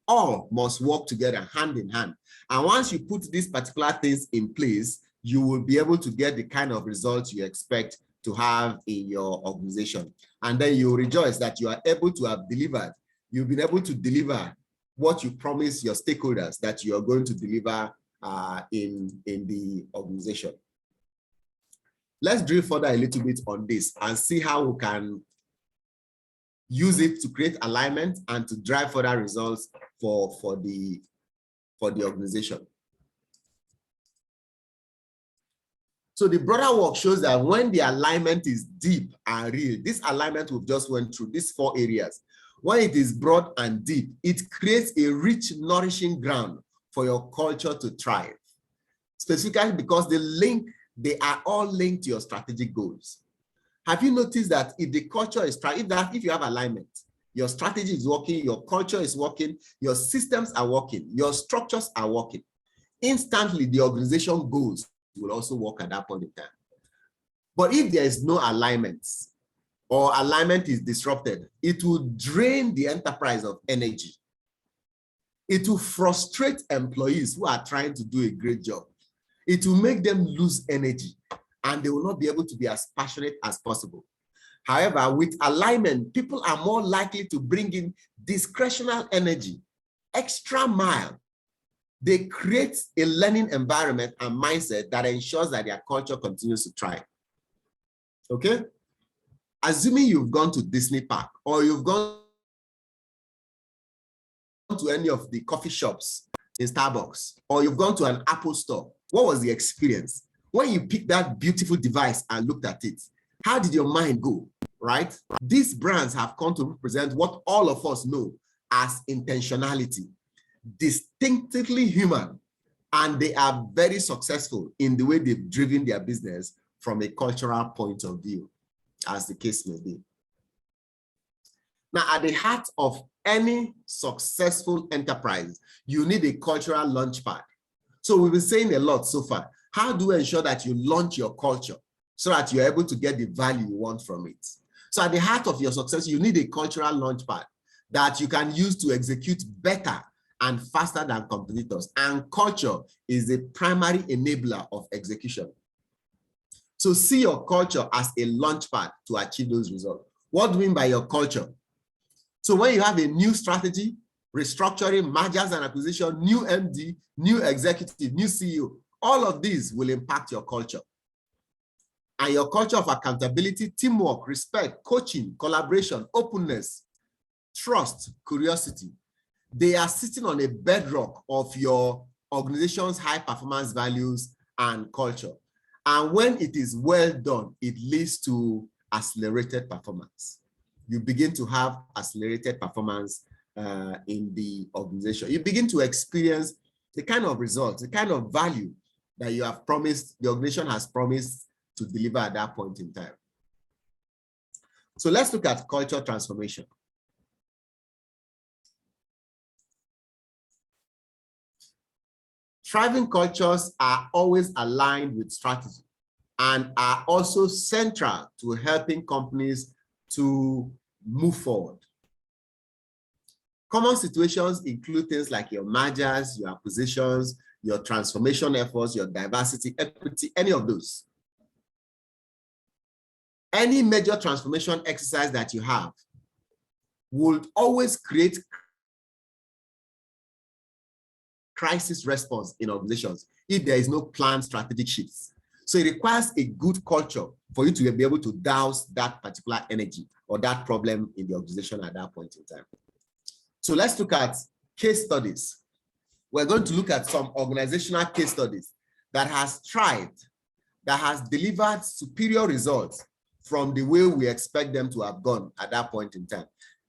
All must work together hand in hand. And once you put these particular things in place, you will be able to get the kind of results you expect to have in your organization. And then you rejoice that you are able to have delivered. You've been able to deliver what you promised your stakeholders that you are going to deliver in the organization. Let's drill further a little bit on this and see how we can use it to create alignment and to drive further results for the organization. So the broader work shows that when the alignment is deep and real, this alignment we've just went through, these 4 areas, when it is broad and deep, it creates a rich, nourishing ground for your culture to thrive. Specifically because they are all linked to your strategic goals. Have you noticed that if the culture is if you have alignment, your strategy is working, your culture is working, your systems are working, your structures are working, instantly the organization goals will also work at that point in time. But if there is no alignment or alignment is disrupted, it will drain the enterprise of energy. It will frustrate employees who are trying to do a great job. It will make them lose energy and they will not be able to be as passionate as possible. However, with alignment, people are more likely to bring in discretional energy, extra mile. They create a learning environment and mindset that ensures that their culture continues to thrive. Okay? Assuming you've gone to Disney Park or you've gone to any of the coffee shops in Starbucks, or you've gone to an Apple store, what was the experience? When you picked that beautiful device and looked at it, how did your mind go, right? These brands have come to represent what all of us know as intentionality, distinctively human, and they are very successful in the way they've driven their business from a cultural point of view, as the case may be. Now, at the heart of any successful enterprise, you need a cultural launchpad. So we've been saying a lot so far. How do we ensure that you launch your culture so that you're able to get the value you want from it? So at the heart of your success, you need a cultural launchpad that you can use to execute better and faster than competitors. And culture is the primary enabler of execution. So see your culture as a launchpad to achieve those results. What do we mean by your culture? So when you have a new strategy, restructuring, mergers and acquisition, new MD, new executive, new CEO, all of these will impact your culture. And your culture of accountability, teamwork, respect, coaching, collaboration, openness, trust, curiosity, they are sitting on a bedrock of your organization's high performance values and culture. And when it is well done, it leads to accelerated performance. You begin to have accelerated performance in the organization. You begin to experience the kind of results, the kind of value that you have promised, the organization has promised to deliver at that point in time. So let's look at culture transformation. Thriving cultures are always aligned with strategy and are also central to helping companies to move forward. Common situations include things like your mergers, your acquisitions, your transformation efforts, your diversity, equity, any of those. Any major transformation exercise that you have would always create crisis response in organizations if there is no planned strategic shifts. So it requires a good culture for you to be able to douse that particular energy or that problem in the organization at that point in time. So let's look at case studies. We're going to look at some organizational case studies that has thrived, that has delivered superior results from the way we expect them to have gone at that point in time.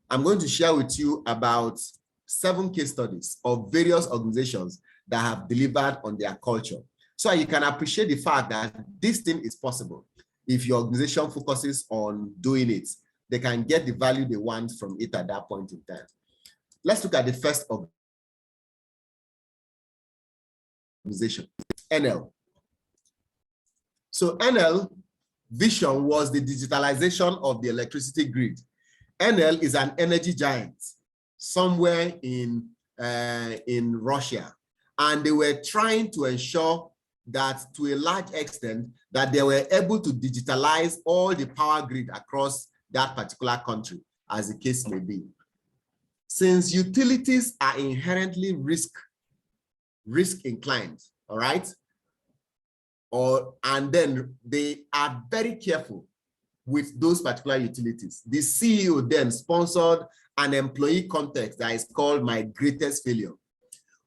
I'm going to share with you about 7 case studies of various organizations that have delivered on their culture. So you can appreciate the fact that this thing is possible. If your organization focuses on doing it, they can get the value they want from it at that point in time. Let's look at the first organization, NL. So NL vision was the digitalization of the electricity grid. NL is an energy giant somewhere in Russia, and they were trying to ensure that to a large extent that they were able to digitalize all the power grid across that particular country, as the case may be. Since utilities are inherently risk inclined, all right? And then they are very careful with those particular utilities. The CEO then sponsored an employee contest that is called My Greatest Failure,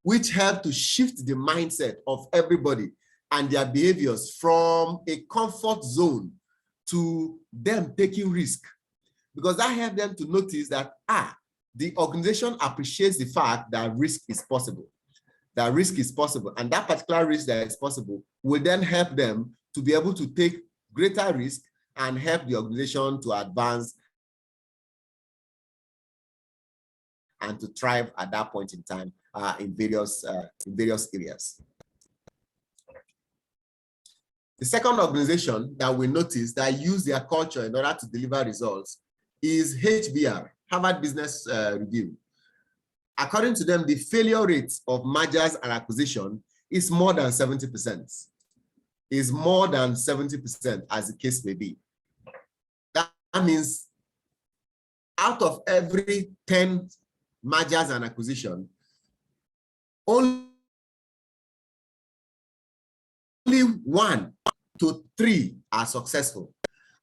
which helped to shift the mindset of everybody and their behaviors from a comfort zone to them taking risk. Because that helped them to notice that, the organization appreciates the fact that risk is possible. That risk is possible, and that particular risk that is possible will then help them to be able to take greater risk and help the organization to advance and to thrive at that point in time in various areas. The second organization that we notice that use their culture in order to deliver results is HBR, Harvard Business Review. According to them, the failure rate of mergers and acquisition is more than 70%. Is more than 70%, as the case may be. That means out of every 10 mergers and acquisition, only 1 to 3 are successful.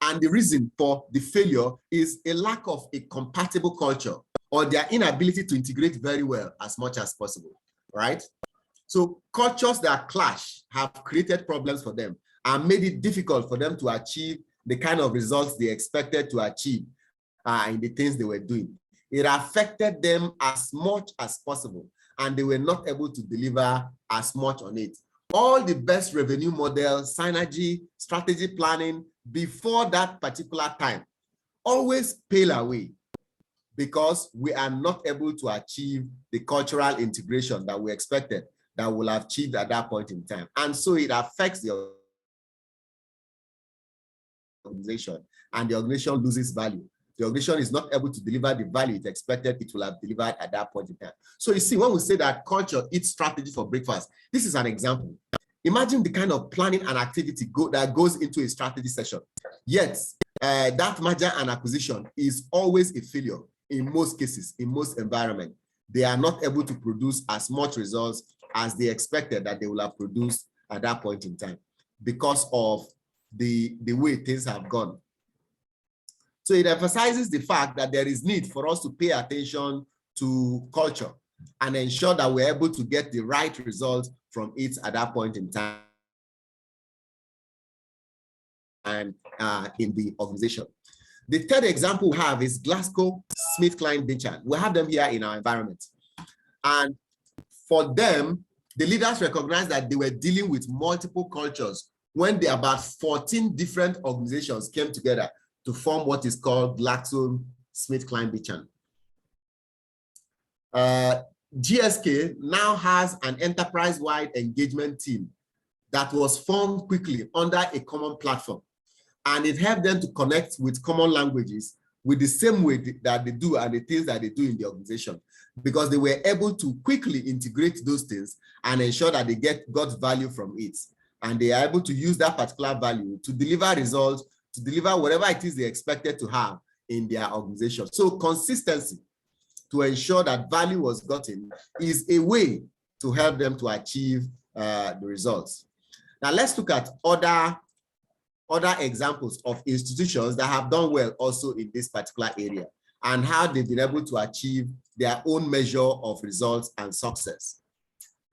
And the reason for the failure is a lack of a compatible culture or their inability to integrate very well as much as possible, right? So cultures that clash have created problems for them and made it difficult for them to achieve the kind of results they expected to achieve in the things they were doing. It affected them as much as possible, and they were not able to deliver as much on it. All the best revenue models, synergy, strategy planning before that particular time always pale away because we are not able to achieve the cultural integration that we expected that we'll have achieved at that point in time. And so it affects the organization, and the organization loses value. The organization is not able to deliver the value it expected it will have delivered at that point in time. So you see, when we say that culture eats strategy for breakfast, this is an example. Imagine the kind of planning and activity that goes into a strategy session. Yet, that merger and acquisition is always a failure in most cases, in most environments. They are not able to produce as much results as they expected that they will have produced at that point in time because of the way things have gone. So it emphasizes the fact that there is need for us to pay attention to culture and ensure that we're able to get the right results from it at that point in time and in the organization. The third example we have is GlaxoSmithKline. We have them here in our environment. And for them, the leaders recognized that they were dealing with multiple cultures when about 14 different organizations came together to form what is called GlaxoSmithKline. GSK now has an enterprise-wide engagement team that was formed quickly under a common platform. And it helped them to connect with common languages with the same way that they do and the things that they do in the organization, because they were able to quickly integrate those things and ensure that they got value from it. And they are able to use that particular value to deliver results, to deliver whatever it is they expected to have in their organization. So consistency to ensure that value was gotten is a way to help them to achieve the results. Now let's look at other examples of institutions that have done well also in this particular area. and how they've been able to achieve their own measure of results and success.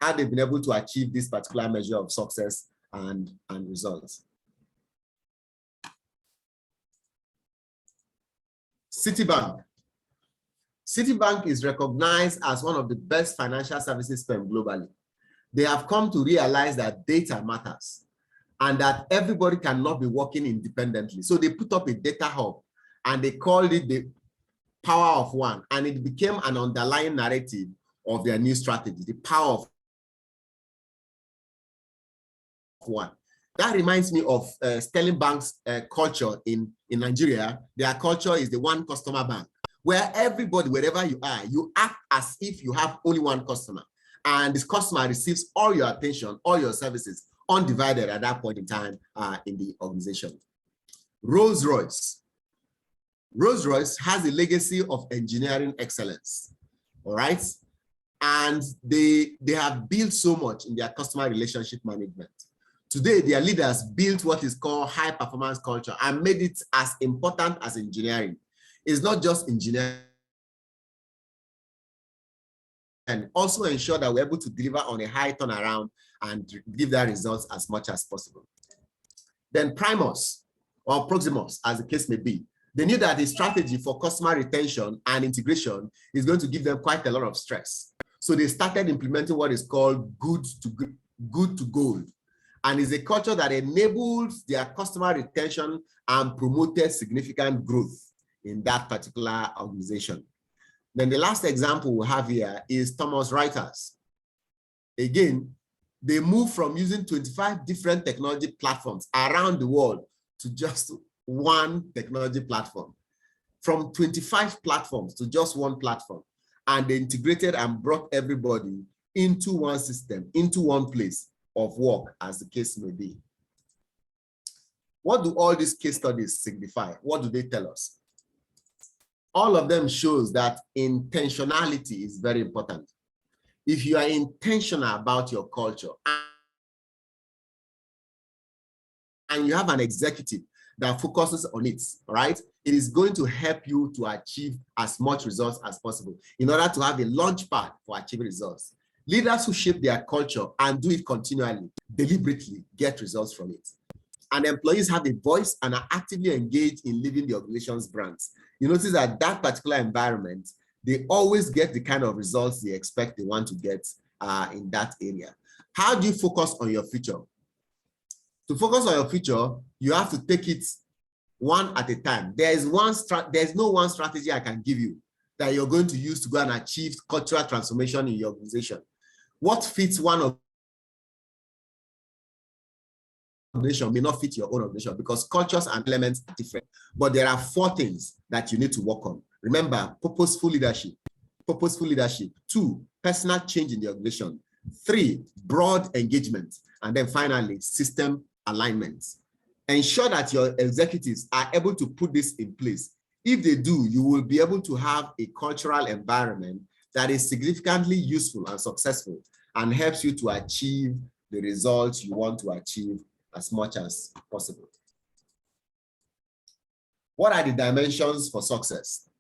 How they've been able to achieve this particular measure of success and results. Citibank. Citibank is recognized as one of the best financial services firms globally. They have come to realize that data matters and that everybody cannot be working independently. So they put up a data hub and they called it the power of one, and it became an underlying narrative of their new strategy, the power of one. That reminds me of Sterling Bank's culture in Nigeria. Their culture is the one customer bank, where everybody, wherever you are, you act as if you have only one customer. And this customer receives all your attention, all your services, undivided at that point in time in the organization. Rolls-Royce. Rolls-Royce has a legacy of engineering excellence, all right? And they have built so much in their customer relationship management. Today, their leaders built what is called high performance culture and made it as important as engineering. It's not just engineering, and also ensure that we're able to deliver on a high turnaround and give that results as much as possible. Then Primus or Proximus, as the case may be, they knew that the strategy for customer retention and integration is going to give them quite a lot of stress. So they started implementing what is called good to gold. And is a culture that enables their customer retention and promoted significant growth in that particular organization. Then the last example we have here is Thomson Reuters. Again, they moved from using 25 different technology platforms around the world to just one technology platform. From 25 platforms to just one platform. And they integrated and brought everybody into one system, into one place of work, as the case may be. What do all these case studies signify? What do they tell us? All of them shows that intentionality is very important. If you are intentional about your culture and you have an executive that focuses on it, right? It is going to help you to achieve as much results as possible in order to have a launch pad for achieving results. Leaders who shape their culture and do it continually, deliberately get results from it. And employees have a voice and are actively engaged in living the organization's brands. You notice that that particular environment, they always get the kind of results they expect they want to get in that area. How do you focus on your future? To focus on your future, you have to take it one at a time. There's no one strategy I can give you that you're going to use to go and achieve cultural transformation in your organization. What fits one organization may not fit your own organization because cultures and elements are different. But there are 4 things that you need to work on. Remember, purposeful leadership. 2, personal change in the organization. 3, broad engagement. And then finally, system alignment. Ensure that your executives are able to put this in place. If they do, you will be able to have a cultural environment that is significantly useful and successful and helps you to achieve the results you want to achieve as much as possible. What are the dimensions for success?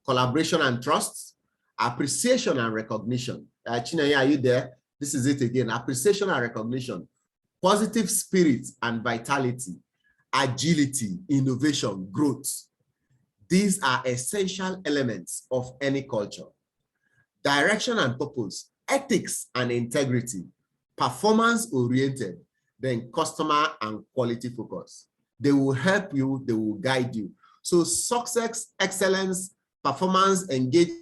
Collaboration and trust, appreciation and recognition. Chinenye, are you there? This is it again. Appreciation and recognition, positive spirit and vitality, agility, innovation, growth. These are essential elements of any culture. Direction and purpose, ethics and integrity, performance-oriented, then customer and quality focus. They will help you, they will guide you. So success, excellence, performance, engagement,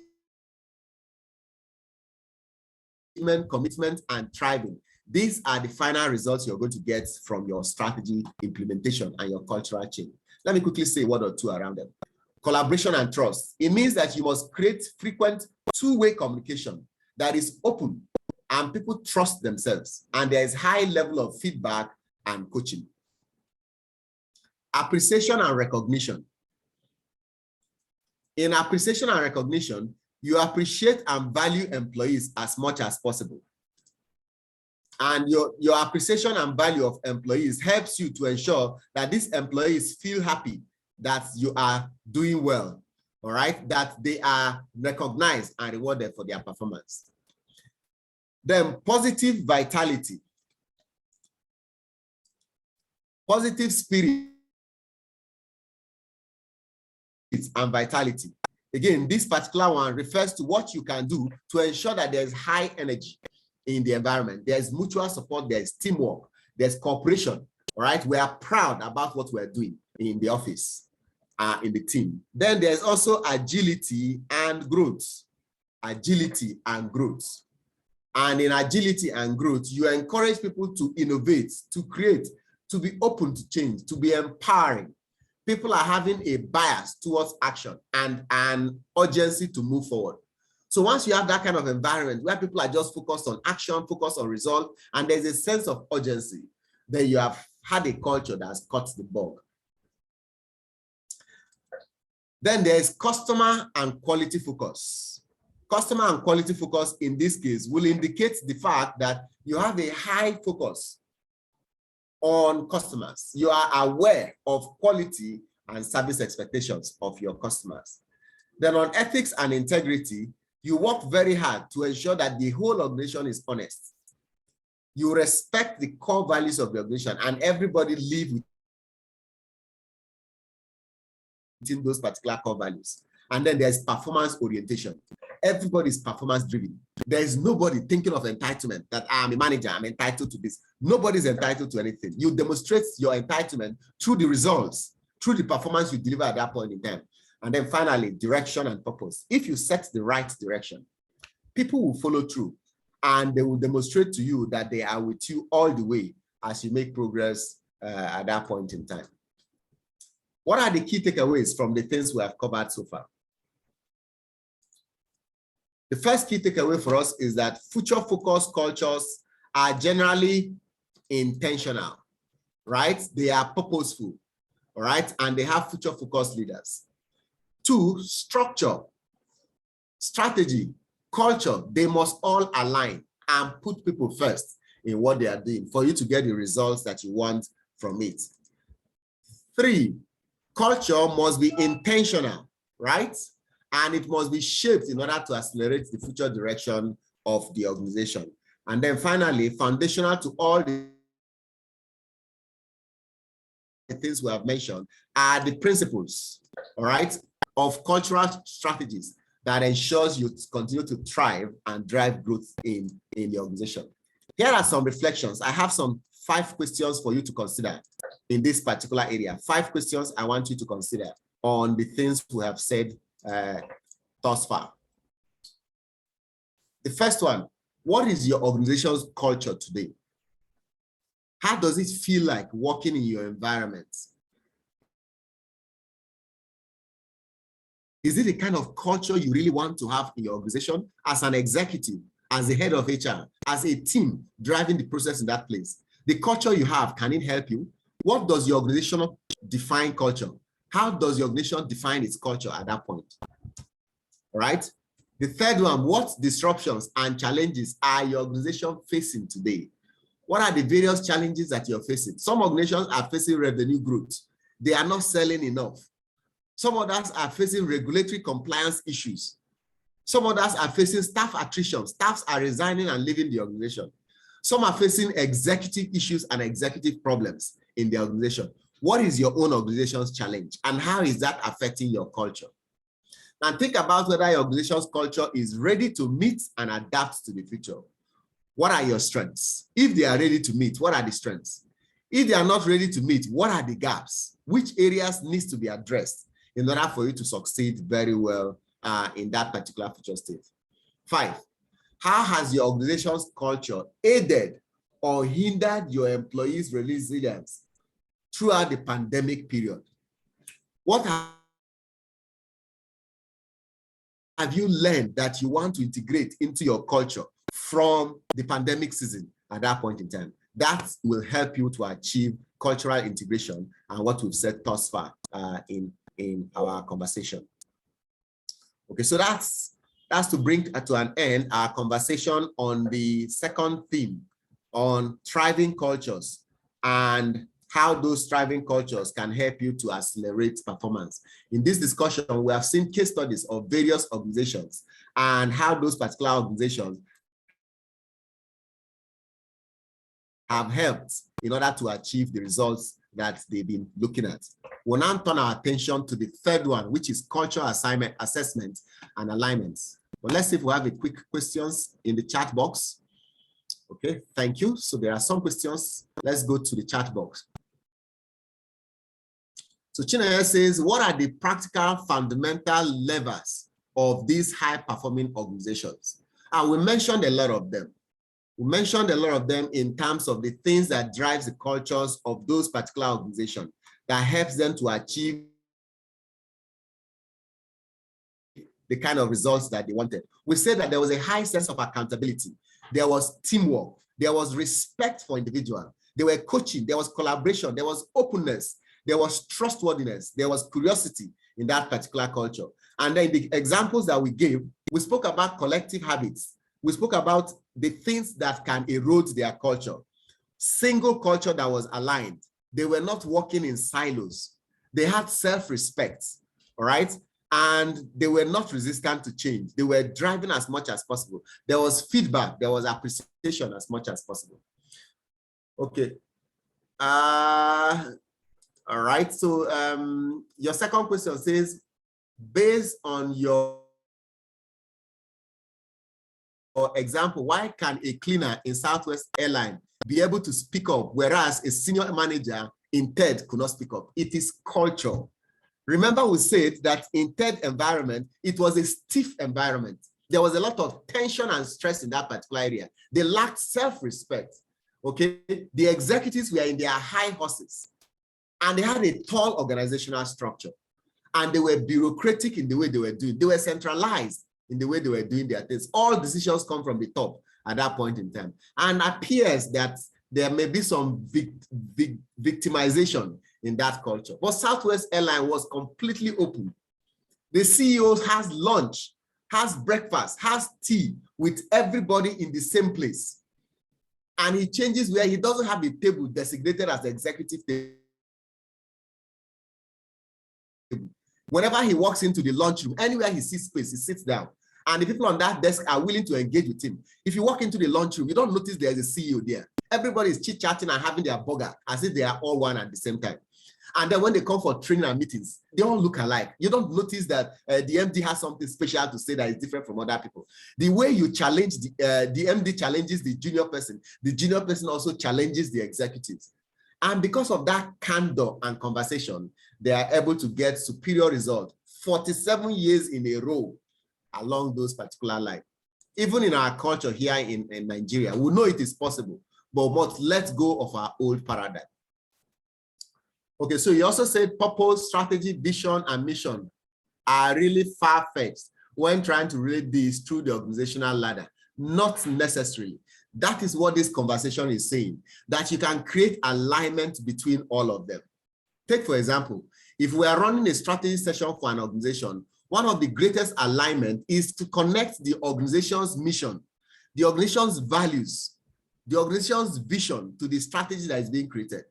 commitment, and thriving. These are the final results you're going to get from your strategy implementation and your cultural change. Let me quickly say a word or two around them. Collaboration and trust. It means that you must create frequent two-way communication that is open and people trust themselves and there is high level of feedback and coaching. Appreciation and recognition. In appreciation and recognition, you appreciate and value employees as much as possible. And your appreciation and value of employees helps you to ensure that these employees feel happy that you are doing well. all right, that they are recognized and rewarded for their performance. Then positive vitality, positive spirit and vitality. Again, this particular one refers to what you can do to ensure that there's high energy in the environment. There's mutual support, there's teamwork, there's cooperation, all right? We are proud about what we're doing in the office, in the team. Then there's also agility and growth. Agility and growth. And in agility and growth, you encourage people to innovate, to create, to be open to change, to be empowering. People are having a bias towards action and an urgency to move forward. So once you have that kind of environment where people are just focused on action, focused on result, and there's a sense of urgency, then you have had a culture that's caught the bug. Then there's customer and quality focus. Customer and quality focus in this case will indicate the fact that you have a high focus on customers. You are aware of quality and service expectations of your customers. Then on ethics and integrity, you work very hard to ensure that the whole organization is honest. You respect the core values of the organization and everybody live within those particular core values. And then there's performance orientation. Everybody is performance driven. There is nobody thinking of entitlement, that I'm a manager, I'm entitled to this. Nobody's entitled to anything. You demonstrate your entitlement through the results, through the performance you deliver at that point in time. And then finally, direction and purpose. If you set the right direction, people will follow through and they will demonstrate to you that they are with you all the way as you make progress at that point in time. What are the key takeaways from the things we have covered so far? The first key takeaway for us is that future-focused cultures are generally intentional, right? They are purposeful, all right? And they have future-focused leaders. 2, structure, strategy, culture, they must all align and put people first in what they are doing for you to get the results that you want from it. 3, culture must be intentional, right? And it must be shaped in order to accelerate the future direction of the organization. And then finally, foundational to all the things we have mentioned are the principles, all right, of cultural strategies that ensures you continue to thrive and drive growth in the organization. Here are some reflections. I have some 5 questions for you to consider in this particular area. 5 questions I want you to consider on the things we have said thus far. The first one, what is your organization's culture today? How does it feel like working in your environment? Is it the kind of culture you really want to have in your organization as an executive, as the head of HR, as a team driving the process in that place? The culture you have, can it help you? What does your organization define culture? How does your organization define its culture at that point? All right. The third one, what disruptions and challenges are your organization facing today? What are the various challenges that you're facing? Some organizations are facing revenue growth. They are not selling enough. Some others are facing regulatory compliance issues. Some others are facing staff attrition. Staffs are resigning and leaving the organization. Some are facing executive issues and executive problems in the organization. What is your own organization's challenge and how is that affecting your culture? Now think about whether your organization's culture is ready to meet and adapt to the future. What are your strengths? If they are ready to meet, what are the strengths? If they are not ready to meet, what are the gaps? Which areas needs to be addressed in order for you to succeed very well in that particular future state? 5, how has your organization's culture aided or hindered your employees' resilience throughout the pandemic period? What have you learned that you want to integrate into your culture from the pandemic season at that point in time? That will help you to achieve cultural integration and what we've said thus far in our conversation. Okay, so that's to bring to an end our conversation on the second theme on thriving cultures and how those thriving cultures can help you to accelerate performance. In this discussion, we have seen case studies of various organizations and how those particular organizations have helped in order to achieve the results that they've been looking at. We'll now turn our attention to the third one, which is cultural assignment, assessment, and alignments. Well, let's see if we have a quick questions in the chat box. Okay, thank you. So there are some questions. Let's go to the chat box. So Chinaya says, what are the practical fundamental levers of these high-performing organizations? And we mentioned a lot of them. We mentioned a lot of them in terms of the things that drives the cultures of those particular organizations that helps them to achieve the kind of results that they wanted. We said that there was a high sense of accountability. There was teamwork. There was respect for individuals. There were coaching. There was collaboration. There was openness. There was trustworthiness. There was curiosity in that particular culture. And then the examples that we gave, we spoke about collective habits. We spoke about the things that can erode their culture. Single culture that was aligned. They were not working in silos. They had self-respect, all right? And they were not resistant to change. They were driving as much as possible. There was feedback. There was appreciation as much as possible. Okay. All right. So your second question says, based on your example, why can a cleaner in Southwest Airlines be able to speak up, whereas a senior manager in TED could not speak up? It is culture. Remember, we said that in TED environment, it was a stiff environment. There was a lot of tension and stress in that particular area. They lacked self-respect, okay? The executives were in their high horses, and they had a tall organizational structure, and they were bureaucratic in the way they were doing. They were centralized in the way they were doing their things. All decisions come from the top at that point in time. And appears that there may be some victimization in that culture. But Southwest Airlines was completely open. The CEO has lunch, has breakfast, has tea with everybody in the same place. And he changes where he doesn't have a table designated as the executive table. Whenever he walks into the lunchroom, anywhere he sees space, he sits down. And the people on that desk are willing to engage with him. If you walk into the lunchroom, you don't notice there's a CEO there. Everybody is chit-chatting and having their burger as if they are all one at the same time. And then when they come for training and meetings, they all look alike. You don't notice that the MD has something special to say that is different from other people. The way you challenge, the MD challenges the junior person also challenges the executives. And because of that candor and conversation, they are able to get superior results 47 years in a row along those particular lines. Even in our culture here in Nigeria, we know it is possible, but must let go of our old paradigm. Okay, so you also said purpose, strategy, vision, and mission are really far-fetched when trying to relate these through the organizational ladder. Not necessarily. That is what this conversation is saying, that you can create alignment between all of them. Take, for example, if we are running a strategy session for an organization, one of the greatest alignment is to connect the organization's mission, the organization's values, the organization's vision to the strategy that is being created.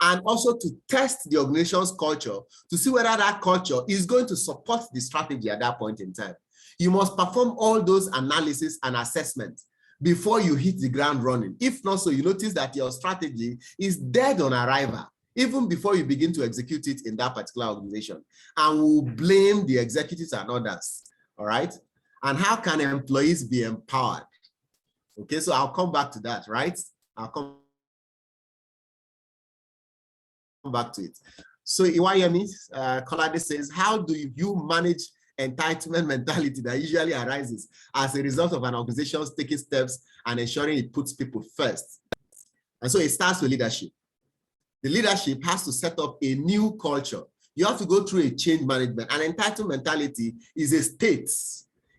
And also to test the organization's culture to see whether that culture is going to support the strategy at that point in time. You must perform all those analysis and assessments before you hit the ground running. If not so, you notice that your strategy is dead on arrival, even before you begin to execute it in that particular organization. And we'll blame the executives and others, all right? And how can employees be empowered? Okay, so I'll come back to that, right? I'll come back to it. So Iwayemi Kolade says, how do you manage entitlement mentality that usually arises as a result of an organization taking steps and ensuring it puts people first? And so it starts with leadership. The leadership has to set up a new culture. You have to go through a change management. And entitlement mentality is a state,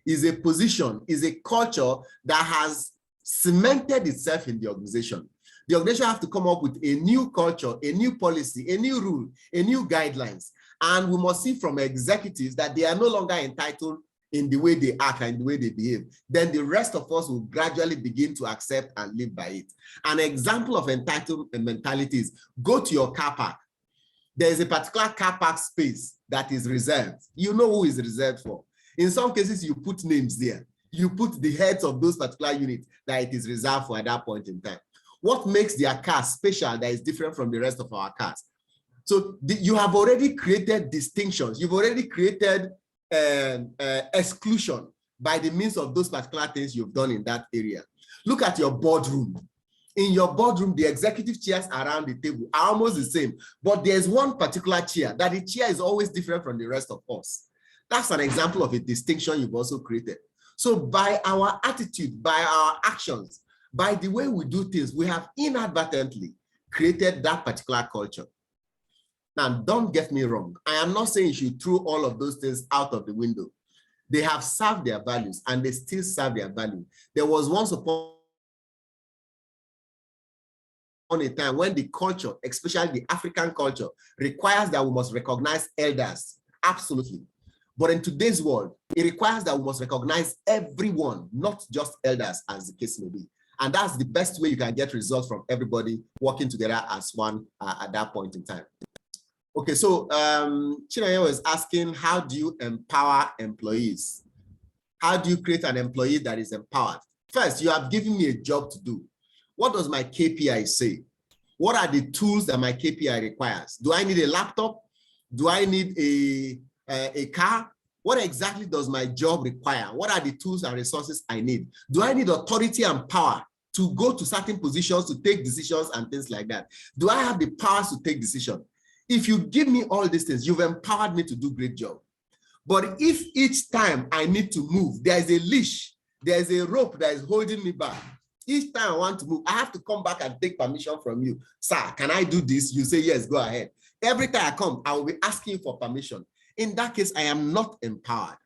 is a position, is a culture that has cemented itself in the organization. The organization have to come up with a new culture, a new policy, a new rule, a new guidelines. And we must see from executives that they are no longer entitled in the way they act and the way they behave, then the rest of us will gradually begin to accept and live by it. An example of entitled mentality is go to your car park. There is a particular car park space that is reserved. You know who is reserved for. In some cases, you put names there. You put the heads of those particular units that it is reserved for at that point in time. What makes their car special that is different from the rest of our cars? So you have already created distinctions. You've already created exclusion by the means of those particular things you've done in that area. Look at your boardroom. In your boardroom, the executive chairs around the table are almost the same, but there's one particular chair that the chair is always different from the rest of us. That's an example of a distinction you've also created. So by our attitude, by our actions, by the way we do things, we have inadvertently created that particular culture. Now, don't get me wrong. I am not saying you should throw all of those things out of the window. They have served their values and they still serve their value. There was once upon a time when the culture, especially the African culture, requires that we must recognize elders. Absolutely. But in today's world, it requires that we must recognize everyone, not just elders, as the case may be. And that's the best way you can get results from everybody working together as one at that point in time. Okay, so Chinaya was asking, how do you empower employees? How do you create an employee that is empowered? First, you have given me a job to do. What does my KPI say? What are the tools that my KPI requires? Do I need a laptop? Do I need a car? What exactly does my job require? What are the tools and resources I need? Do I need authority and power to go to certain positions, to take decisions and things like that? Do I have the powers to take decisions? If you give me all these things, you've empowered me to do a great job. But if each time I need to move, there is a leash, there is a rope that is holding me back. Each time I want to move, I have to come back and take permission from you. Sir, can I do this? You say, yes, go ahead. Every time I come, I will be asking for permission. In that case, I am not empowered.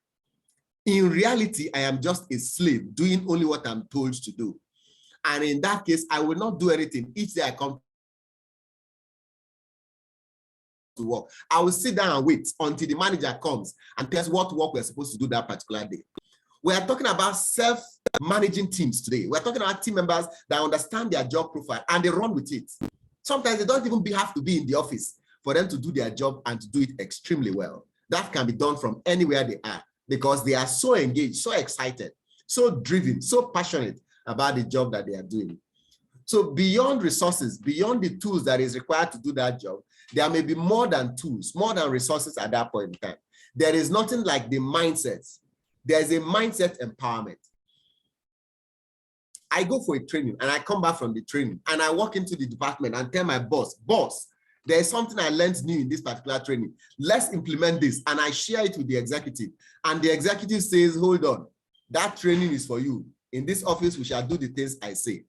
In reality, I am just a slave doing only what I'm told to do. And in that case, I will not do anything each day I come to work. I will sit down and wait until the manager comes and tells what work we're supposed to do that particular day. We are talking about self-managing teams today. We're talking about team members that understand their job profile and they run with it. Sometimes they don't even have to be in the office for them to do their job and to do it extremely well. That can be done from anywhere they are because they are so engaged, so excited, so driven, so passionate about the job that they are doing. So beyond resources, beyond the tools that is required to do that job, there may be more than tools, more than resources at that point in time. There is nothing like the mindset. There's a mindset empowerment. I go for a training and I come back from the training and I walk into the department and tell my boss, there's something I learned new in this particular training. Let's implement this. And I share it with the executive. And the executive says, hold on, that training is for you. In this office, we shall do the things I say.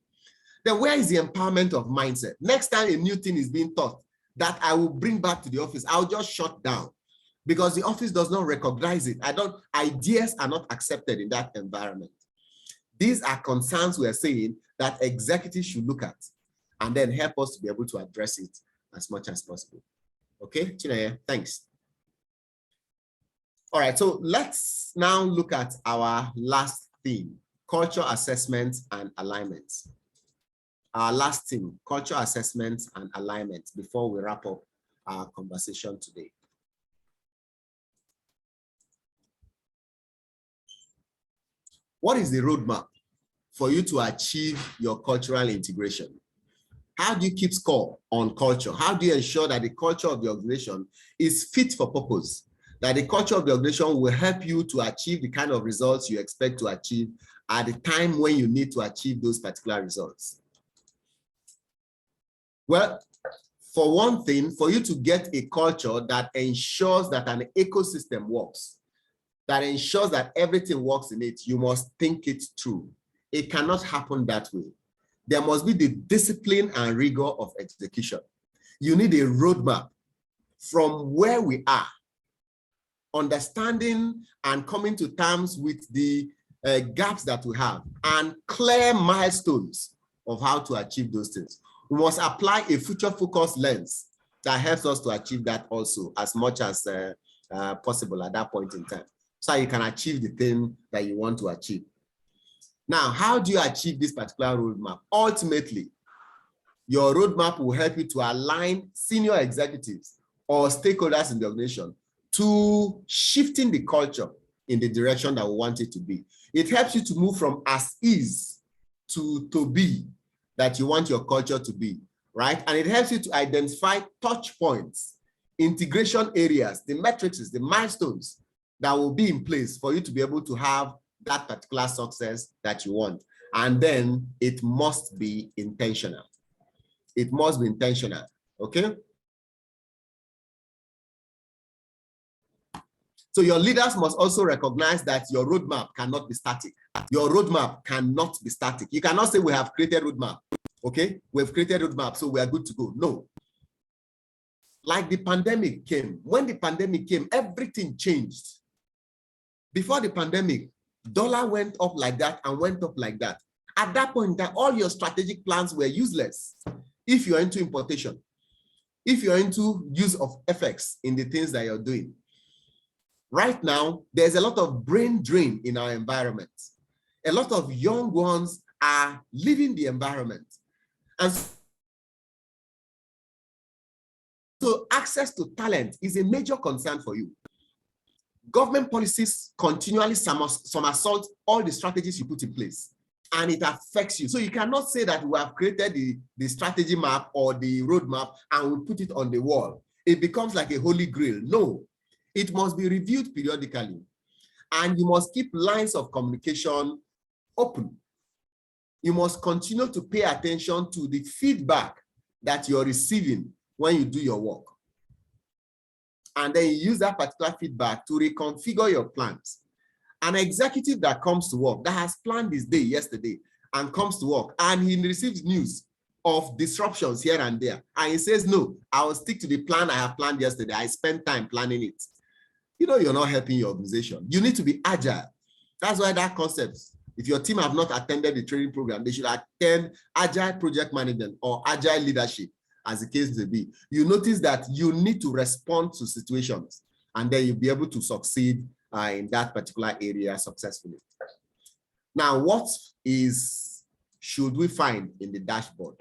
Then where is the empowerment of mindset? Next time a new thing is being taught that I will bring back to the office, I'll just shut down because the office does not recognize it. Ideas are not accepted in that environment. These are concerns we are saying that executives should look at and then help us to be able to address it as much as possible. Okay, Chinaya, thanks. All right, so let's now look at our last theme, culture assessment and alignment. Our last theme, culture assessment and alignment, before we wrap up our conversation today. What is the roadmap for you to achieve your cultural integration? How do you keep score on culture? How do you ensure that the culture of the organization is fit for purpose? That the culture of the organization will help you to achieve the kind of results you expect to achieve at the time when you need to achieve those particular results? Well, for one thing, for you to get a culture that ensures that an ecosystem works, that ensures that everything works in it, you must think it through. It cannot happen that way. There must be the discipline and rigor of execution. You need a roadmap from where we are, understanding and coming to terms with the gaps that we have, and clear milestones of how to achieve those things. We must apply a future-focused lens that helps us to achieve that also as much as possible at that point in time. so you can achieve the thing that you want to achieve. Now, how do you achieve this particular roadmap? Ultimately, your roadmap will help you to align senior executives or stakeholders in the organization to shifting the culture in the direction that we want it to be. It helps you to move from as is to be that you want your culture to be, right? And it helps you to identify touch points, integration areas, the metrics, the milestones that will be in place for you to be able to have that particular success that you want. And then it must be intentional. It must be intentional, okay? So your leaders must also recognize that your roadmap cannot be static. Your roadmap cannot be static. You cannot say we have created roadmap, okay? We've created roadmap, so we are good to go. No. Like the pandemic came. When the pandemic came, everything changed. Before the pandemic, dollar went up like that and went up like that. At that point in time, all your strategic plans were useless. If you're into importation, if you're into use of FX in the things that you're doing. Right now, there's a lot of brain drain in our environment. A lot of young ones are leaving the environment. And so access to talent is a major concern for you. Government policies continually somersault all the strategies you put in place, and it affects you. So you cannot say that we have created the strategy map or the roadmap and we put it on the wall. It becomes like a holy grail. No, it must be reviewed periodically, and you must keep lines of communication open. You must continue to pay attention to the feedback that you're receiving when you do your work. And then you use that particular feedback to reconfigure your plans. An executive that comes to work, that has planned his day yesterday and comes to work, and he receives news of disruptions here and there, and he says, no, I will stick to the plan I have planned yesterday. I spent time planning it. You know, you're not helping your organization. You need to be agile. That's why that concept, if your team have not attended the training program, they should attend agile project management or agile leadership, as the case may be. You notice that you need to respond to situations, and then you'll be able to succeed in that particular area successfully. Now, what should we find in the dashboard?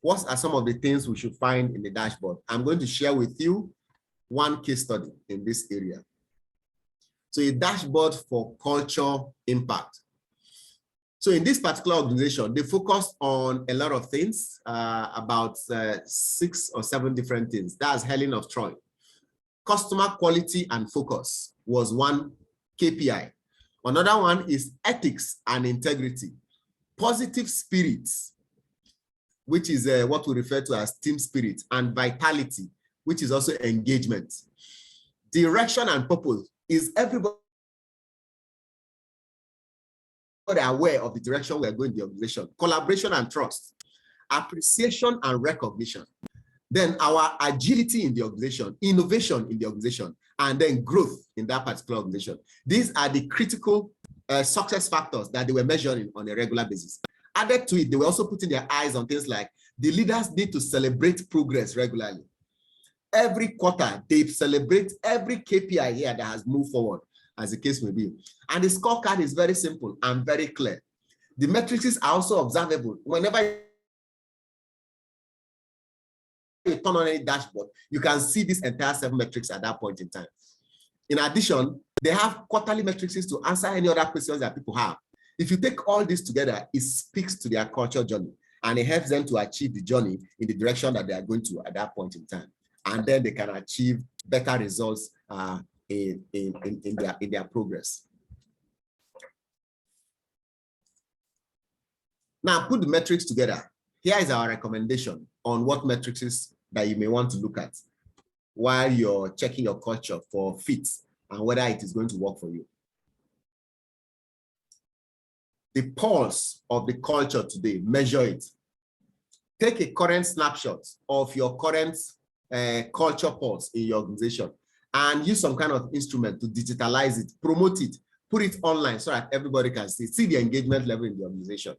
What are some of the things we should find in the dashboard? I'm going to share with you one case study in this area. So a dashboard for culture impact. So in this particular organization, they focused on a lot of things, about 6 or 7 different things. That's Helen of Troy. Customer quality and focus was one KPI. Another one is ethics and integrity. Positive spirits, which is what we refer to as team spirit, and vitality, which is also engagement. Direction and purpose, is everybody aware of the direction we are going in the organization. Collaboration and trust, appreciation and recognition. Then our agility in the organization, innovation in the organization, and then growth in that particular organization. These are the critical success factors that they were measuring on a regular basis. Added to it, they were also putting their eyes on things like the leaders need to celebrate progress regularly. Every quarter, they celebrate every KPI here that has moved forward, as the case may be. And the scorecard is very simple and very clear. The metrics are also observable. Whenever you turn on any dashboard, you can see this entire 7 metrics at that point in time. In addition, they have quarterly metrics to answer any other questions that people have. If you take all this together, it speaks to their culture journey, and it helps them to achieve the journey in the direction that they are going to at that point in time. And then they can achieve better results in their progress. Now, put the metrics together. Here is our recommendation on what metrics that you may want to look at while you're checking your culture for fit and whether it is going to work for you. The pulse of the culture today, measure it. Take a current snapshot of your current culture pulse in your organization and use some kind of instrument to digitalize it, promote it, put it online so that everybody can see the engagement level in the organization.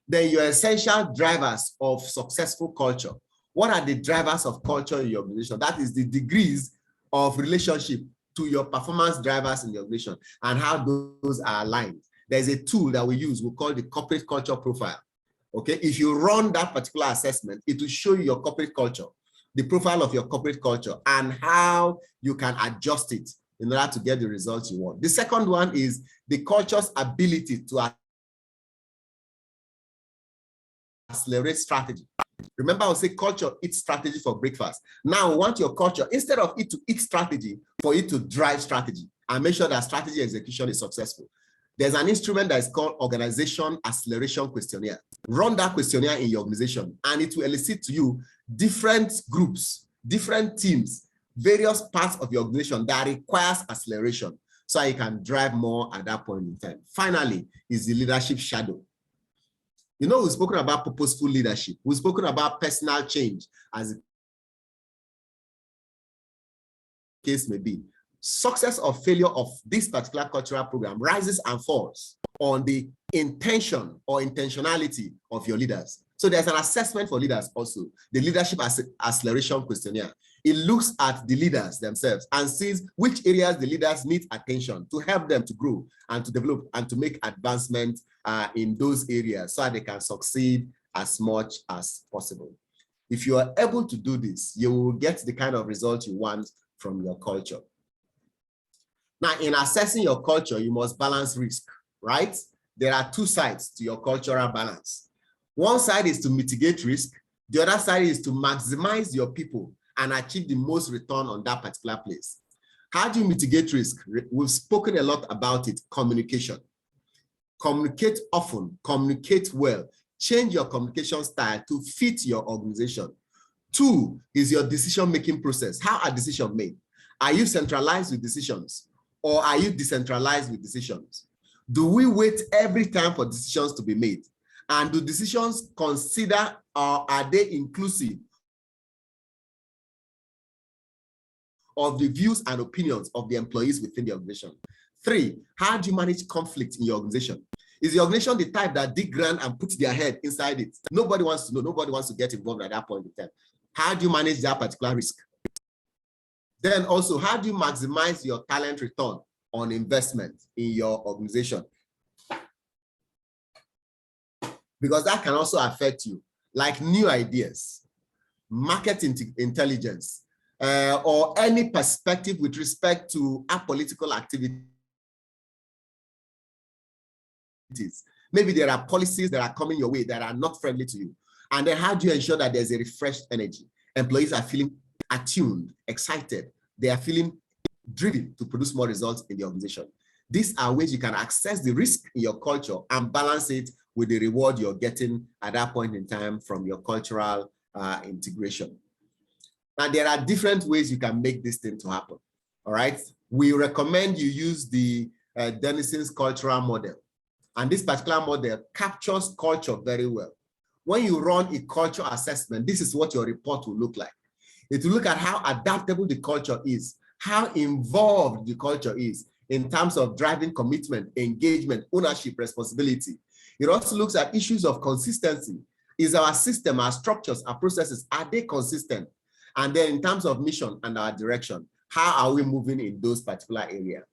Then your essential drivers of successful culture. What are the drivers of culture in your organization? That is the degrees of relationship to your performance drivers in the organization and how those are aligned. There's a tool that we use, we call the corporate culture profile. Okay, if you run that particular assessment, it will show you your corporate culture, the profile of your corporate culture, and how you can adjust it in order to get the results you want. The second one is the culture's ability to accelerate strategy. Remember, I will say culture eats strategy for breakfast. Now, we want your culture, instead of it to eat strategy, for it to drive strategy and make sure that strategy execution is successful. There's an instrument that is called Organization Acceleration Questionnaire. Run that questionnaire in your organization, and it will elicit to you different groups, different teams, various parts of your organization that requires acceleration, so you can drive more at that point in time. Finally, is the leadership shadow. You know, we've spoken about purposeful leadership. We've spoken about personal change, as the case may be. Success or failure of this particular cultural program rises and falls on the intention or intentionality of your leaders. So there's an assessment for leaders also, the Leadership Acceleration Questionnaire. It looks at the leaders themselves and sees which areas the leaders need attention to help them to grow and to develop and to make advancement in those areas so that they can succeed as much as possible. If you are able to do this, you will get the kind of result you want from your culture. Now, in assessing your culture, you must balance risk, right? There are two sides to your cultural balance. One side is to mitigate risk. The other side is to maximize your people and achieve the most return on that particular place. How do you mitigate risk? We've spoken a lot about it, communication. Communicate often, communicate well. Change your communication style to fit your organization. Two is your decision-making process. How are decisions made? Are you centralized with decisions, or are you decentralized with decisions? Do we wait every time for decisions to be made? And do decisions consider, or are they inclusive of the views and opinions of the employees within the organization? Three, how do you manage conflict in your organization? Is the organization the type that dig ground and put their head inside it? Nobody wants to know, nobody wants to get involved at that point in time. How do you manage that particular risk? Then also, how do you maximize your talent return on investment in your organization? Because that can also affect you, like new ideas, market intelligence, or any perspective with respect to apolitical activities. Maybe there are policies that are coming your way that are not friendly to you. And then how do you ensure that there's a refreshed energy? Employees are feeling attuned, excited. They are feeling driven to produce more results in the organization. These are ways you can access the risk in your culture and balance it with the reward you're getting at that point in time from your cultural integration. Now, there are different ways you can make this thing to happen, all right? We recommend you use the Denison's cultural model. And this particular model captures culture very well. When you run a culture assessment, this is what your report will look like. It will look at how adaptable the culture is, how involved the culture is in terms of driving commitment, engagement, ownership, responsibility. It also looks at issues of consistency. Is our system, our structures, our processes, are they consistent? And then in terms of mission and our direction, how are we moving in those particular areas?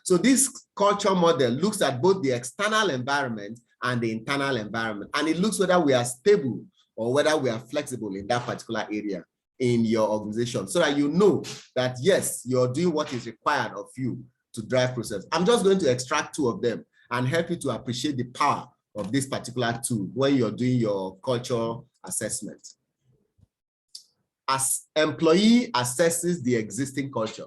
So this culture model looks at both the external environment and the internal environment, and it looks whether we are stable or whether we are flexible in that particular area in your organization, so that you know that, yes, you're doing what is required of you to drive process. I'm just going to extract two of them and help you to appreciate the power of this particular tool when you're doing your culture assessment. As employee assesses the existing culture,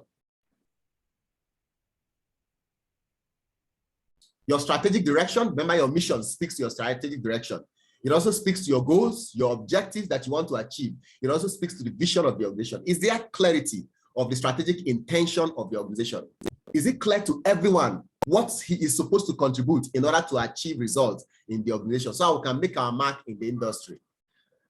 your strategic direction, remember your mission speaks to your strategic direction. It also speaks to your goals, your objectives that you want to achieve. It also speaks to the vision of the organization. Is there clarity of the strategic intention of the organization? Is it clear to everyone what he is supposed to contribute in order to achieve results in the organization, so we can make our mark in the industry?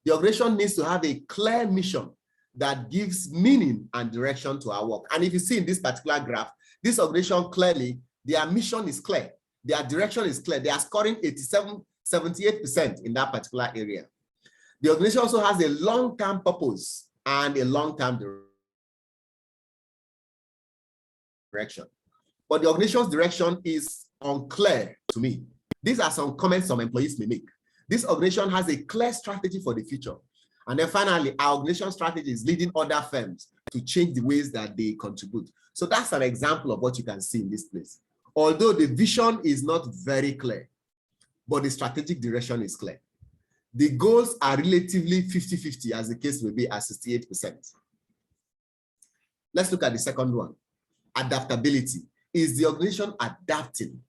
The organization needs to have a clear mission that gives meaning and direction to our work. And if you see in this particular graph, this organization clearly, their mission is clear. Their direction is clear. They are scoring 78% in that particular area. The organization also has a long-term purpose and a long-term direction. But the organization's direction is unclear to me. These are some comments some employees may make. This organization has a clear strategy for the future. And then finally, our organization strategy is leading other firms to change the ways that they contribute. So that's an example of what you can see in this place. Although the vision is not very clear, but the strategic direction is clear. The goals are relatively 50-50, as the case may be, at 68%. Let's look at the second one, adaptability. Is the organization adapting?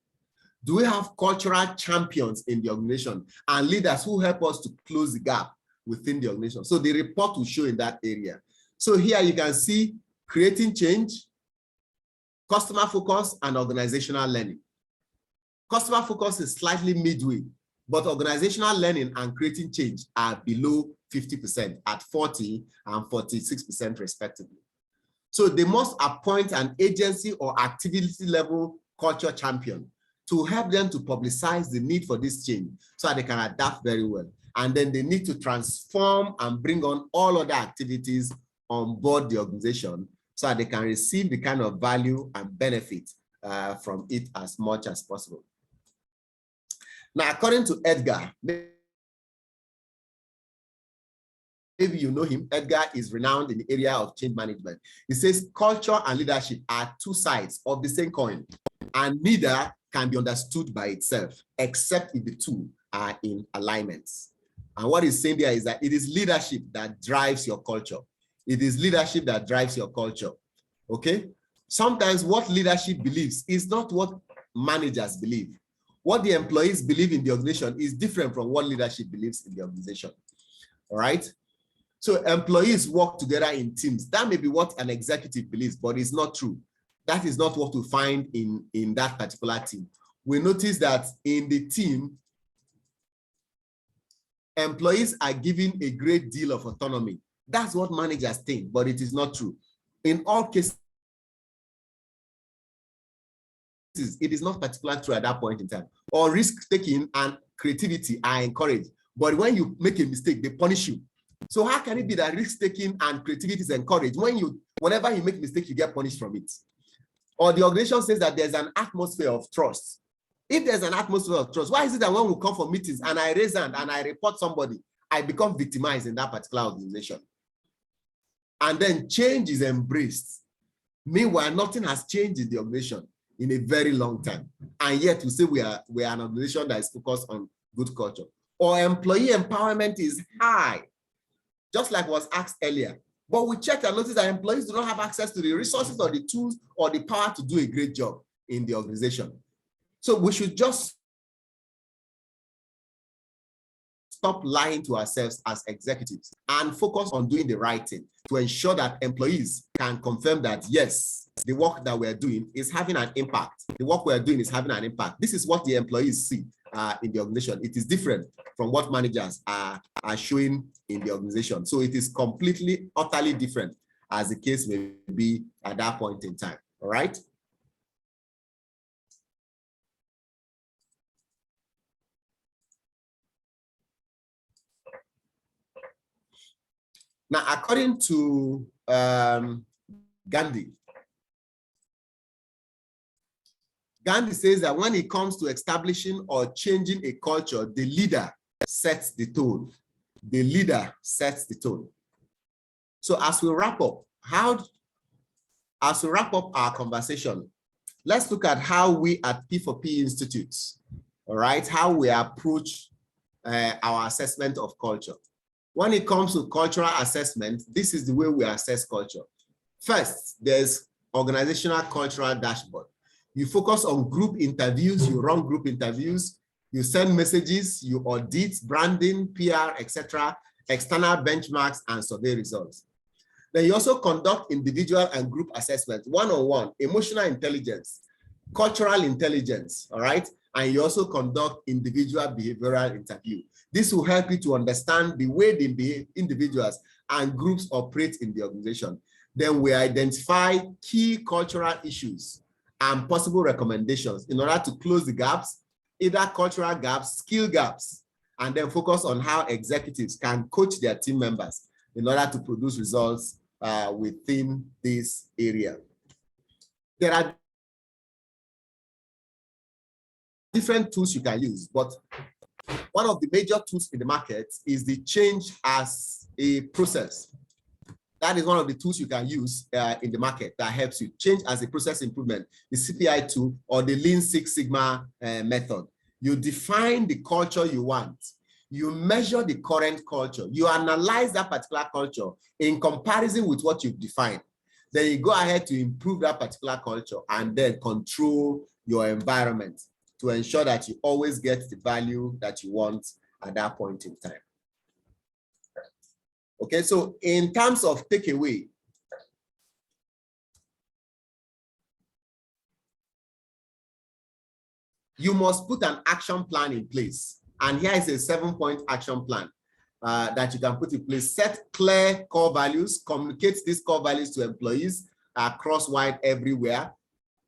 Do we have cultural champions in the organization and leaders who help us to close the gap within the organization? So the report will show in that area. So here you can see creating change, customer focus, and organizational learning. Customer focus is slightly midway, but organizational learning and creating change are below 50% at 40 and 46% respectively. So they must appoint an agency or activity level culture champion to help them to publicize the need for this change so that they can adapt very well. And then they need to transform and bring on all other activities on board the organization so that they can receive the kind of value and benefit from it as much as possible. Now, according to Edgar, maybe you know him, Edgar is renowned in the area of change management. He says culture and leadership are two sides of the same coin, and neither can be understood by itself, except if the two are in alignment. And what he's saying there is that it is leadership that drives your culture. It is leadership that drives your culture, okay? Sometimes what leadership believes is not what managers believe. What the employees believe in the organization is different from what leadership believes in the organization, all right? So employees work together in teams. That may be what an executive believes, but it's not true. That is not what we find in that particular team. We notice that in the team, employees are given a great deal of autonomy. That's what managers think, but it is not true. In all cases, it is not particularly true at that point in time. Or risk-taking and creativity are encouraged. But when you make a mistake, they punish you. So how can it be that risk-taking and creativity is encouraged when whenever you make a mistake, you get punished from it? Or the organization says that there's an atmosphere of trust. If there's an atmosphere of trust, why is it that when we come for meetings and I raise hand and I report somebody, I become victimized in that particular organization? And then change is embraced. Meanwhile, nothing has changed in the organization in a very long time. And yet we say we are an organization that is focused on good culture. Or employee empowerment is high, just like was asked earlier. But we checked and noticed that employees do not have access to the resources or the tools or the power to do a great job in the organization. So we should just stop lying to ourselves as executives and focus on doing the right thing to ensure that employees can confirm that, yes, the work that we're doing is having an impact. The work we're doing is having an impact. This is what the employees see in the organization. It is different from what managers are showing in the organization. So it is completely, utterly different as the case may be at that point in time. All right. Now, according to Gandhi says that when it comes to establishing or changing a culture, the leader sets the tone. The leader sets the tone. So as we wrap up, our conversation, let's look at how we at P4P Institutes, all right, how we approach our assessment of culture. When it comes to cultural assessment, this is the way we assess culture. First, there's organizational cultural dashboard. You focus on group interviews, you run group interviews, you send messages, you audit branding, PR, etc., external benchmarks, and survey results. Then you also conduct individual and group assessments, one-on-one, emotional intelligence, cultural intelligence, all right? And you also conduct individual behavioral interview. This will help you to understand the way the individuals and groups operate in the organization. Then we identify key cultural issues and possible recommendations in order to close the gaps, either cultural gaps, skill gaps, and then focus on how executives can coach their team members in order to produce results within this area. There are different tools you can use, but one of the major tools in the market is the change as a process. That is one of the tools you can use in the market that helps you change as a process improvement, the CPI tool or the Lean Six Sigma method. You define the culture you want. You measure the current culture. You analyze that particular culture in comparison with what you've defined. Then you go ahead to improve that particular culture and then control your environment to ensure that you always get the value that you want at that point in time. Okay, so in terms of takeaway, you must put an action plan in place. And here is a 7-point action plan that you can put in place. Set clear core values, communicate these core values to employees across wide everywhere.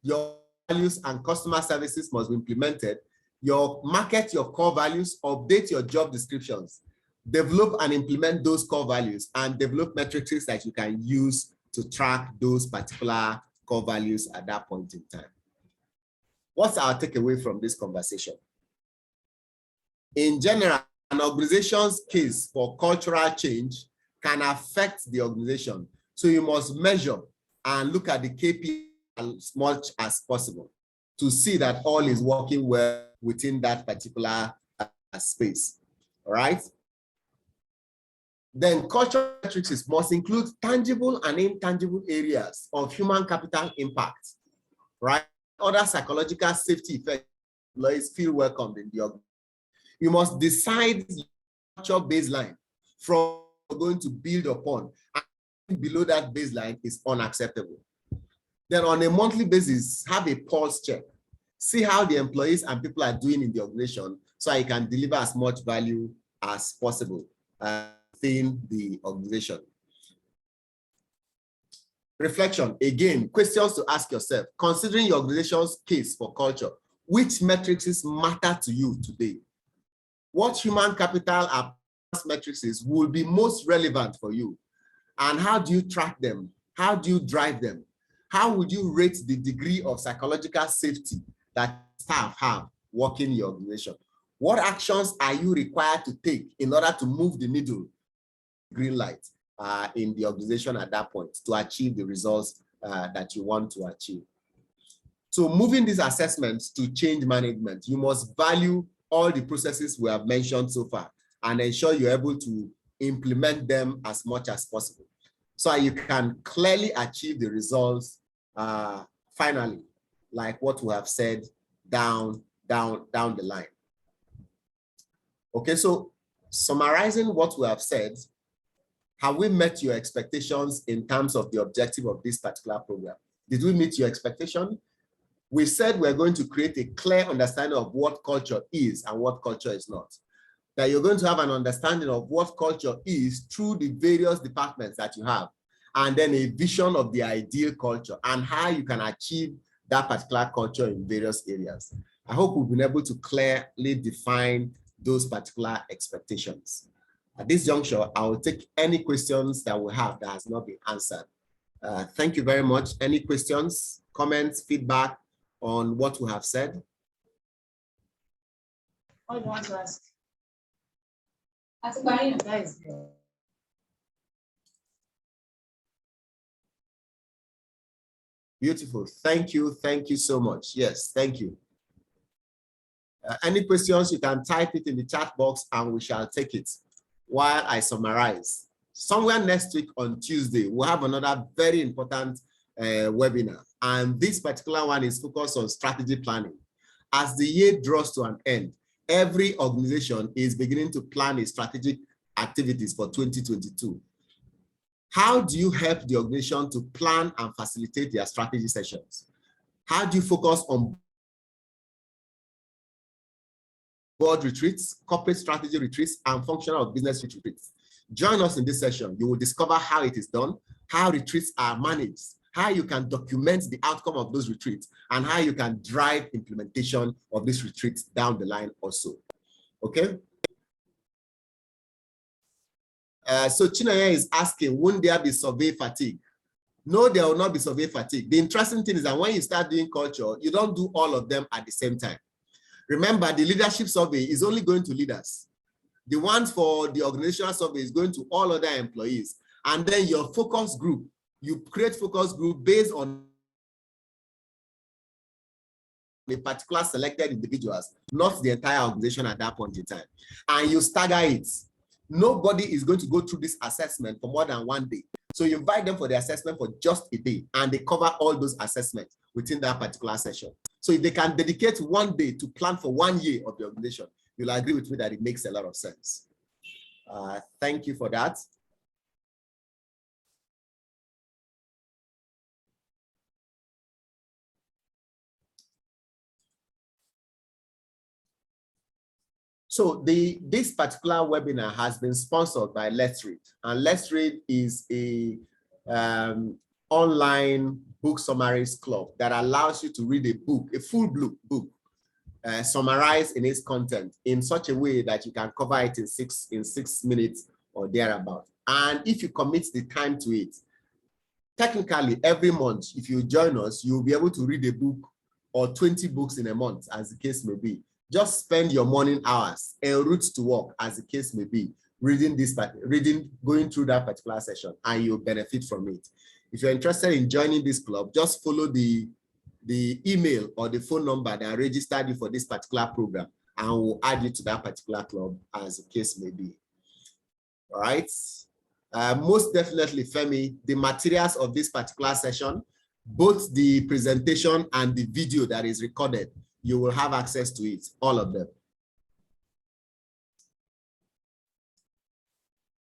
Your values and customer services must be implemented. Market your core values, update your job descriptions, develop and implement those core values, and develop metrics that you can use to track those particular core values at that point in time. What's our takeaway from this conversation? In general, an organization's case for cultural change can affect the organization. So you must measure and look at the KPI as much as possible to see that all is working well within that particular space. All right. Then cultural metrics must include tangible and intangible areas of human capital impact, right? Other psychological safety effects, employees feel welcomed in the organization. You must decide the culture baseline from you're going to build upon, and below that baseline is unacceptable. Then on a monthly basis, have a pulse check. See how the employees and people are doing in the organization so you can deliver as much value as possible within the organization. Reflection, again, questions to ask yourself. Considering your organization's case for culture, which metrics matter to you today? What human capital metrics will be most relevant for you? And how do you track them? How do you drive them? How would you rate the degree of psychological safety that staff have working in your organization? What actions are you required to take in order to move the needle, green light, in the organization at that point to achieve the results that you want to achieve? So moving these assessments to change management, you must value all the processes we have mentioned so far and ensure you're able to implement them as much as possible so you can clearly achieve the results finally, like what we have said down the line. Okay, so summarizing what we have said, have we met your expectations in terms of the objective of this particular program? Did we meet your expectation? We said we're going to create a clear understanding of what culture is and what culture is not. That you're going to have an understanding of what culture is through the various departments that you have, and then a vision of the ideal culture and how you can achieve that particular culture in various areas. I hope we've been able to clearly define those particular expectations. At this juncture, I will take any questions that we have that has not been answered. Thank you very much. Any questions, comments, feedback on what we have said? What do you want to ask? Beautiful. Thank you. Thank you so much. Yes, thank you. Any questions, you can type it in the chat box and we shall take it while I summarize. Somewhere next week on Tuesday, we'll have another very important webinar. And this particular one is focused on strategy planning. As the year draws to an end, every organization is beginning to plan its strategic activities for 2022. How do you help the organization to plan and facilitate their strategy sessions? How do you focus on board retreats, corporate strategy retreats, and functional business retreats? Join us in this session. You will discover how it is done, how retreats are managed, how you can document the outcome of those retreats, and how you can drive implementation of these retreats down the line also. Okay? So Chinaya is asking, won't there be survey fatigue? No, there will not be survey fatigue. The interesting thing is that when you start doing culture, you don't do all of them at the same time. Remember, the leadership survey is only going to leaders. The one for the organizational survey is going to all other employees. And then your focus group, you create focus group based on a particular selected individuals, not the entire organization at that point in time. And you stagger it. Nobody is going to go through this assessment for more than 1 day. So you invite them for the assessment for just a day, and they cover all those assessments within that particular session. So if they can dedicate 1 day to plan for 1 year of the organization, you'll agree with me that it makes a lot of sense. Thank you for that. So this particular webinar has been sponsored by LetsRead, and LetsRead is a online book summaries club that allows you to read a book, a full book, summarized in its content in such a way that you can cover it in six minutes or thereabout. And if you commit the time to it, technically every month, if you join us, you'll be able to read a book or 20 books in a month, as the case may be. Just spend your morning hours en route to work, as the case may be, going through that particular session, and you'll benefit from it. If you're interested in joining this club, just follow the email or the phone number that registered you for this particular program, and we'll add you to that particular club, as the case may be. All right. Most definitely, Femi, the materials of this particular session, both the presentation and the video that is recorded, you will have access to it, all of them.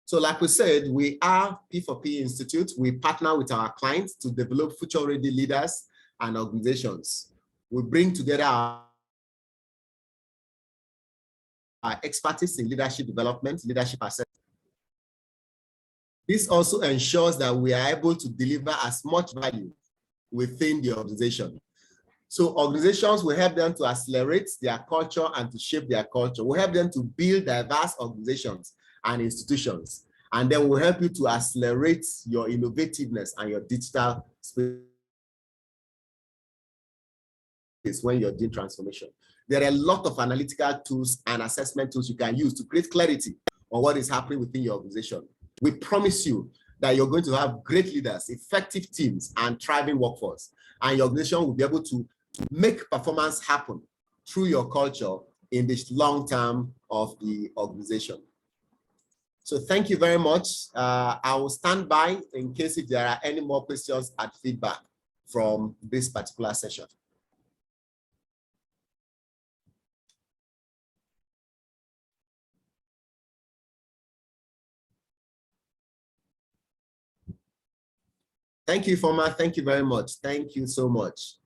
So like we said, we are P4P Institute. We partner with our clients to develop future-ready leaders and organizations. We bring together our expertise in leadership development, leadership assessment. This also ensures that we are able to deliver as much value within the organization. So organizations will help them to accelerate their culture and to shape their culture. We'll help them to build diverse organizations and institutions. And then we'll help you to accelerate your innovativeness and your digital space when you're doing transformation. There are a lot of analytical tools and assessment tools you can use to create clarity on what is happening within your organization. We promise you that you're going to have great leaders, effective teams, and thriving workforce. And your organization will be able to make performance happen through your culture in this long term of the organization. So thank you very much. I will stand by in case if there are any more questions and feedback from this particular session. Thank you, Foma. Thank you very much. Thank you so much.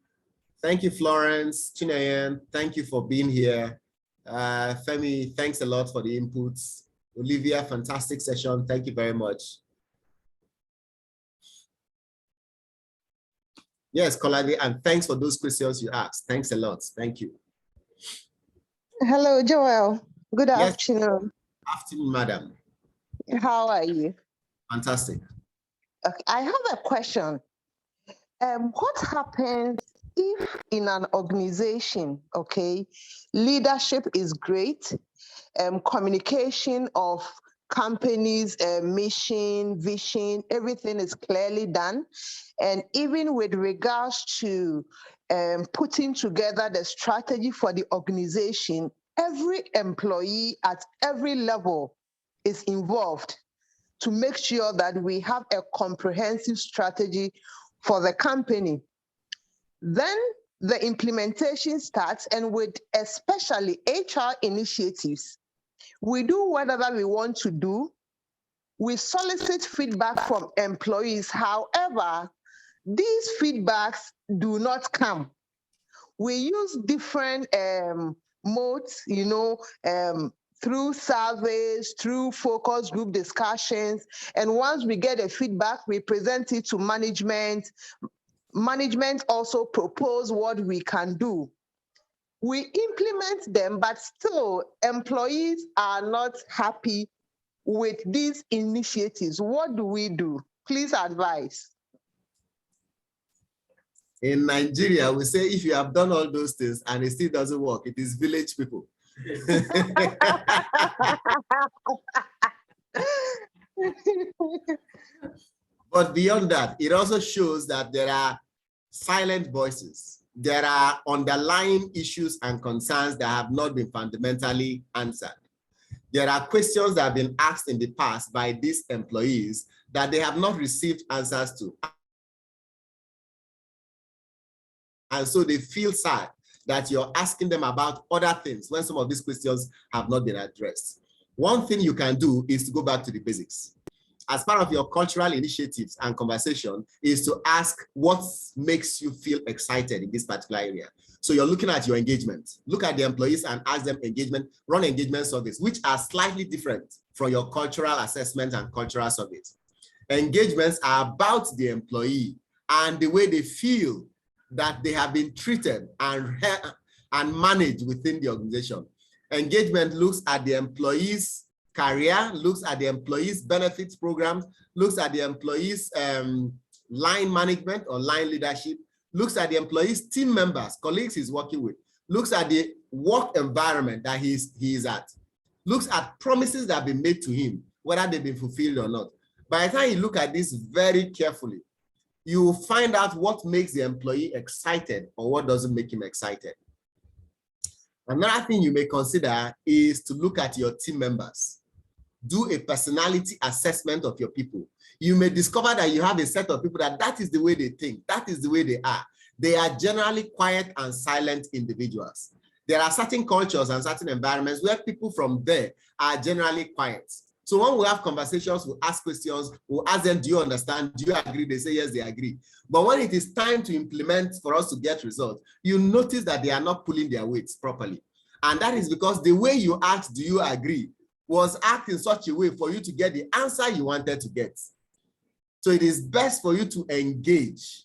Thank you, Florence, Chinayan. Thank you for being here. Femi, thanks a lot for the inputs. Olivia, fantastic session. Thank you very much. Yes, Kolade, and thanks for those questions you asked. Thanks a lot. Thank you. Hello, Joel. Good afternoon. Afternoon, madam. How are you? Fantastic. Okay, I have a question. What happens if in an organization, okay, leadership is great, communication of companies, mission, vision, everything is clearly done, and even with regards to putting together the strategy for the organization, every employee at every level is involved to make sure that we have a comprehensive strategy for the company. Then the implementation starts, and with especially HR initiatives, we do whatever we want to do. We solicit feedback from employees. However, these feedbacks do not come. We use different modes, through surveys, through focus group discussions. And once we get a feedback, we present it to management. Management also propose what we can do. We implement them, but still employees are not happy with these initiatives. What do we do? Please advise. In Nigeria, we say if you have done all those things and it still doesn't work, it is village people. But beyond that, it also shows that there are silent voices. There are underlying issues and concerns that have not been fundamentally answered. There are questions that have been asked in the past by these employees that they have not received answers to. And so they feel sad that you're asking them about other things when some of these questions have not been addressed. One thing you can do is to go back to the basics. As part of your cultural initiatives and conversation is to ask what makes you feel excited in this particular area. So you're looking at your engagement. Look at the employees and ask them run engagement surveys, which are slightly different from your cultural assessment and cultural surveys. Engagements are about the employee and the way they feel that they have been treated and managed within the organization. Engagement looks at the employee's career, looks at the employee's benefits programs, looks at the employee's line management or line leadership, looks at the employee's team members, colleagues he's working with, looks at the work environment that he is at, looks at promises that have been made to him, whether they've been fulfilled or not. By the time you look at this very carefully, you will find out what makes the employee excited or what doesn't make him excited. Another thing you may consider is to look at your team members. Do a personality assessment of your people. You may discover that you have a set of people that is the way they think, that is the way they are. They are generally quiet and silent individuals. There are certain cultures and certain environments where people from there are generally quiet. So when we have conversations, we ask questions, we ask them, do you understand? Do you agree? They say, yes, they agree. But when it is time to implement for us to get results, you notice that they are not pulling their weights properly. And that is because the way you asked, do you agree, was asked in such a way for you to get the answer you wanted to get. So it is best for you to engage.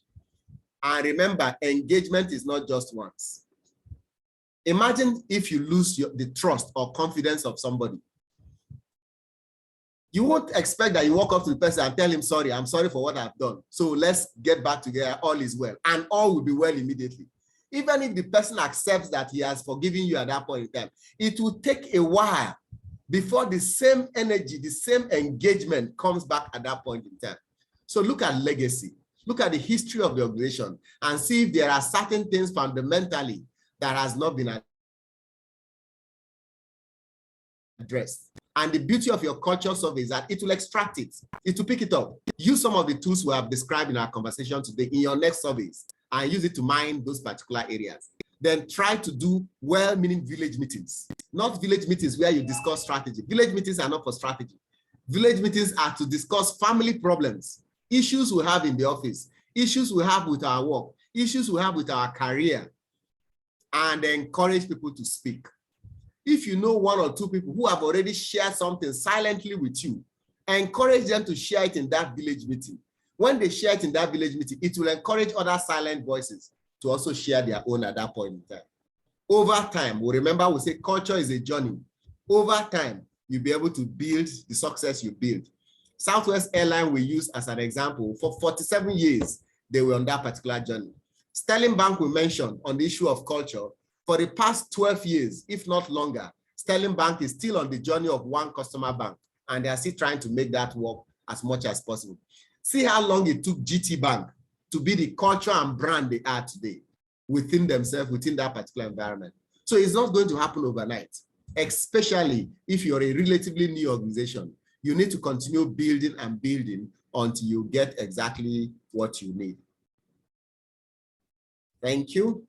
And remember, engagement is not just once. Imagine if you lose the trust or confidence of somebody. You won't expect that you walk up to the person and tell him, sorry, I'm sorry for what I've done. So let's get back together, all is well. And all will be well immediately. Even if the person accepts that he has forgiven you at that point in time, it will take a while before the same energy, the same engagement comes back at that point in time. So look at legacy. Look at the history of the organization and see if there are certain things fundamentally that has not been addressed. And the beauty of your culture survey is that it will extract it. It will pick it up. Use some of the tools we have described in our conversation today in your next surveys and use it to mine those particular areas. Then try to do well-meaning village meetings. Not village meetings where you discuss strategy. Village meetings are not for strategy. Village meetings are to discuss family problems, issues we have in the office, issues we have with our work, issues we have with our career, and encourage people to speak. If you know one or two people who have already shared something silently with you, encourage them to share it in that village meeting. When they share it in that village meeting, it will encourage other silent voices to also share their own at that point in time. Over time, we say culture is a journey. Over time, you'll be able to build the success you build. Southwest Airlines we use as an example. For 47 years, they were on that particular journey. Sterling Bank we mentioned on the issue of culture. For the past 12 years, if not longer, Sterling Bank is still on the journey of one customer bank, and they are still trying to make that work as much as possible. See how long it took GT Bank to be the culture and brand they are today within themselves, within that particular environment. So it's not going to happen overnight, especially if you're a relatively new organization. You need to continue building and building until you get exactly what you need. Thank you.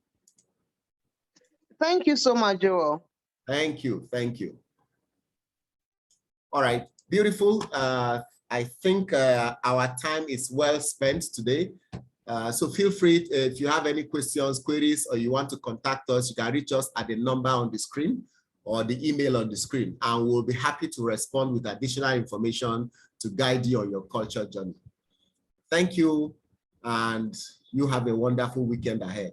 Thank you so much, Joel. Thank you. Thank you. All right. Beautiful. I think our time is well spent today. So feel free, if you have any questions, queries, or you want to contact us, you can reach us at the number on the screen or the email on the screen, and we'll be happy to respond with additional information to guide you on your culture journey. Thank you, and you have a wonderful weekend ahead.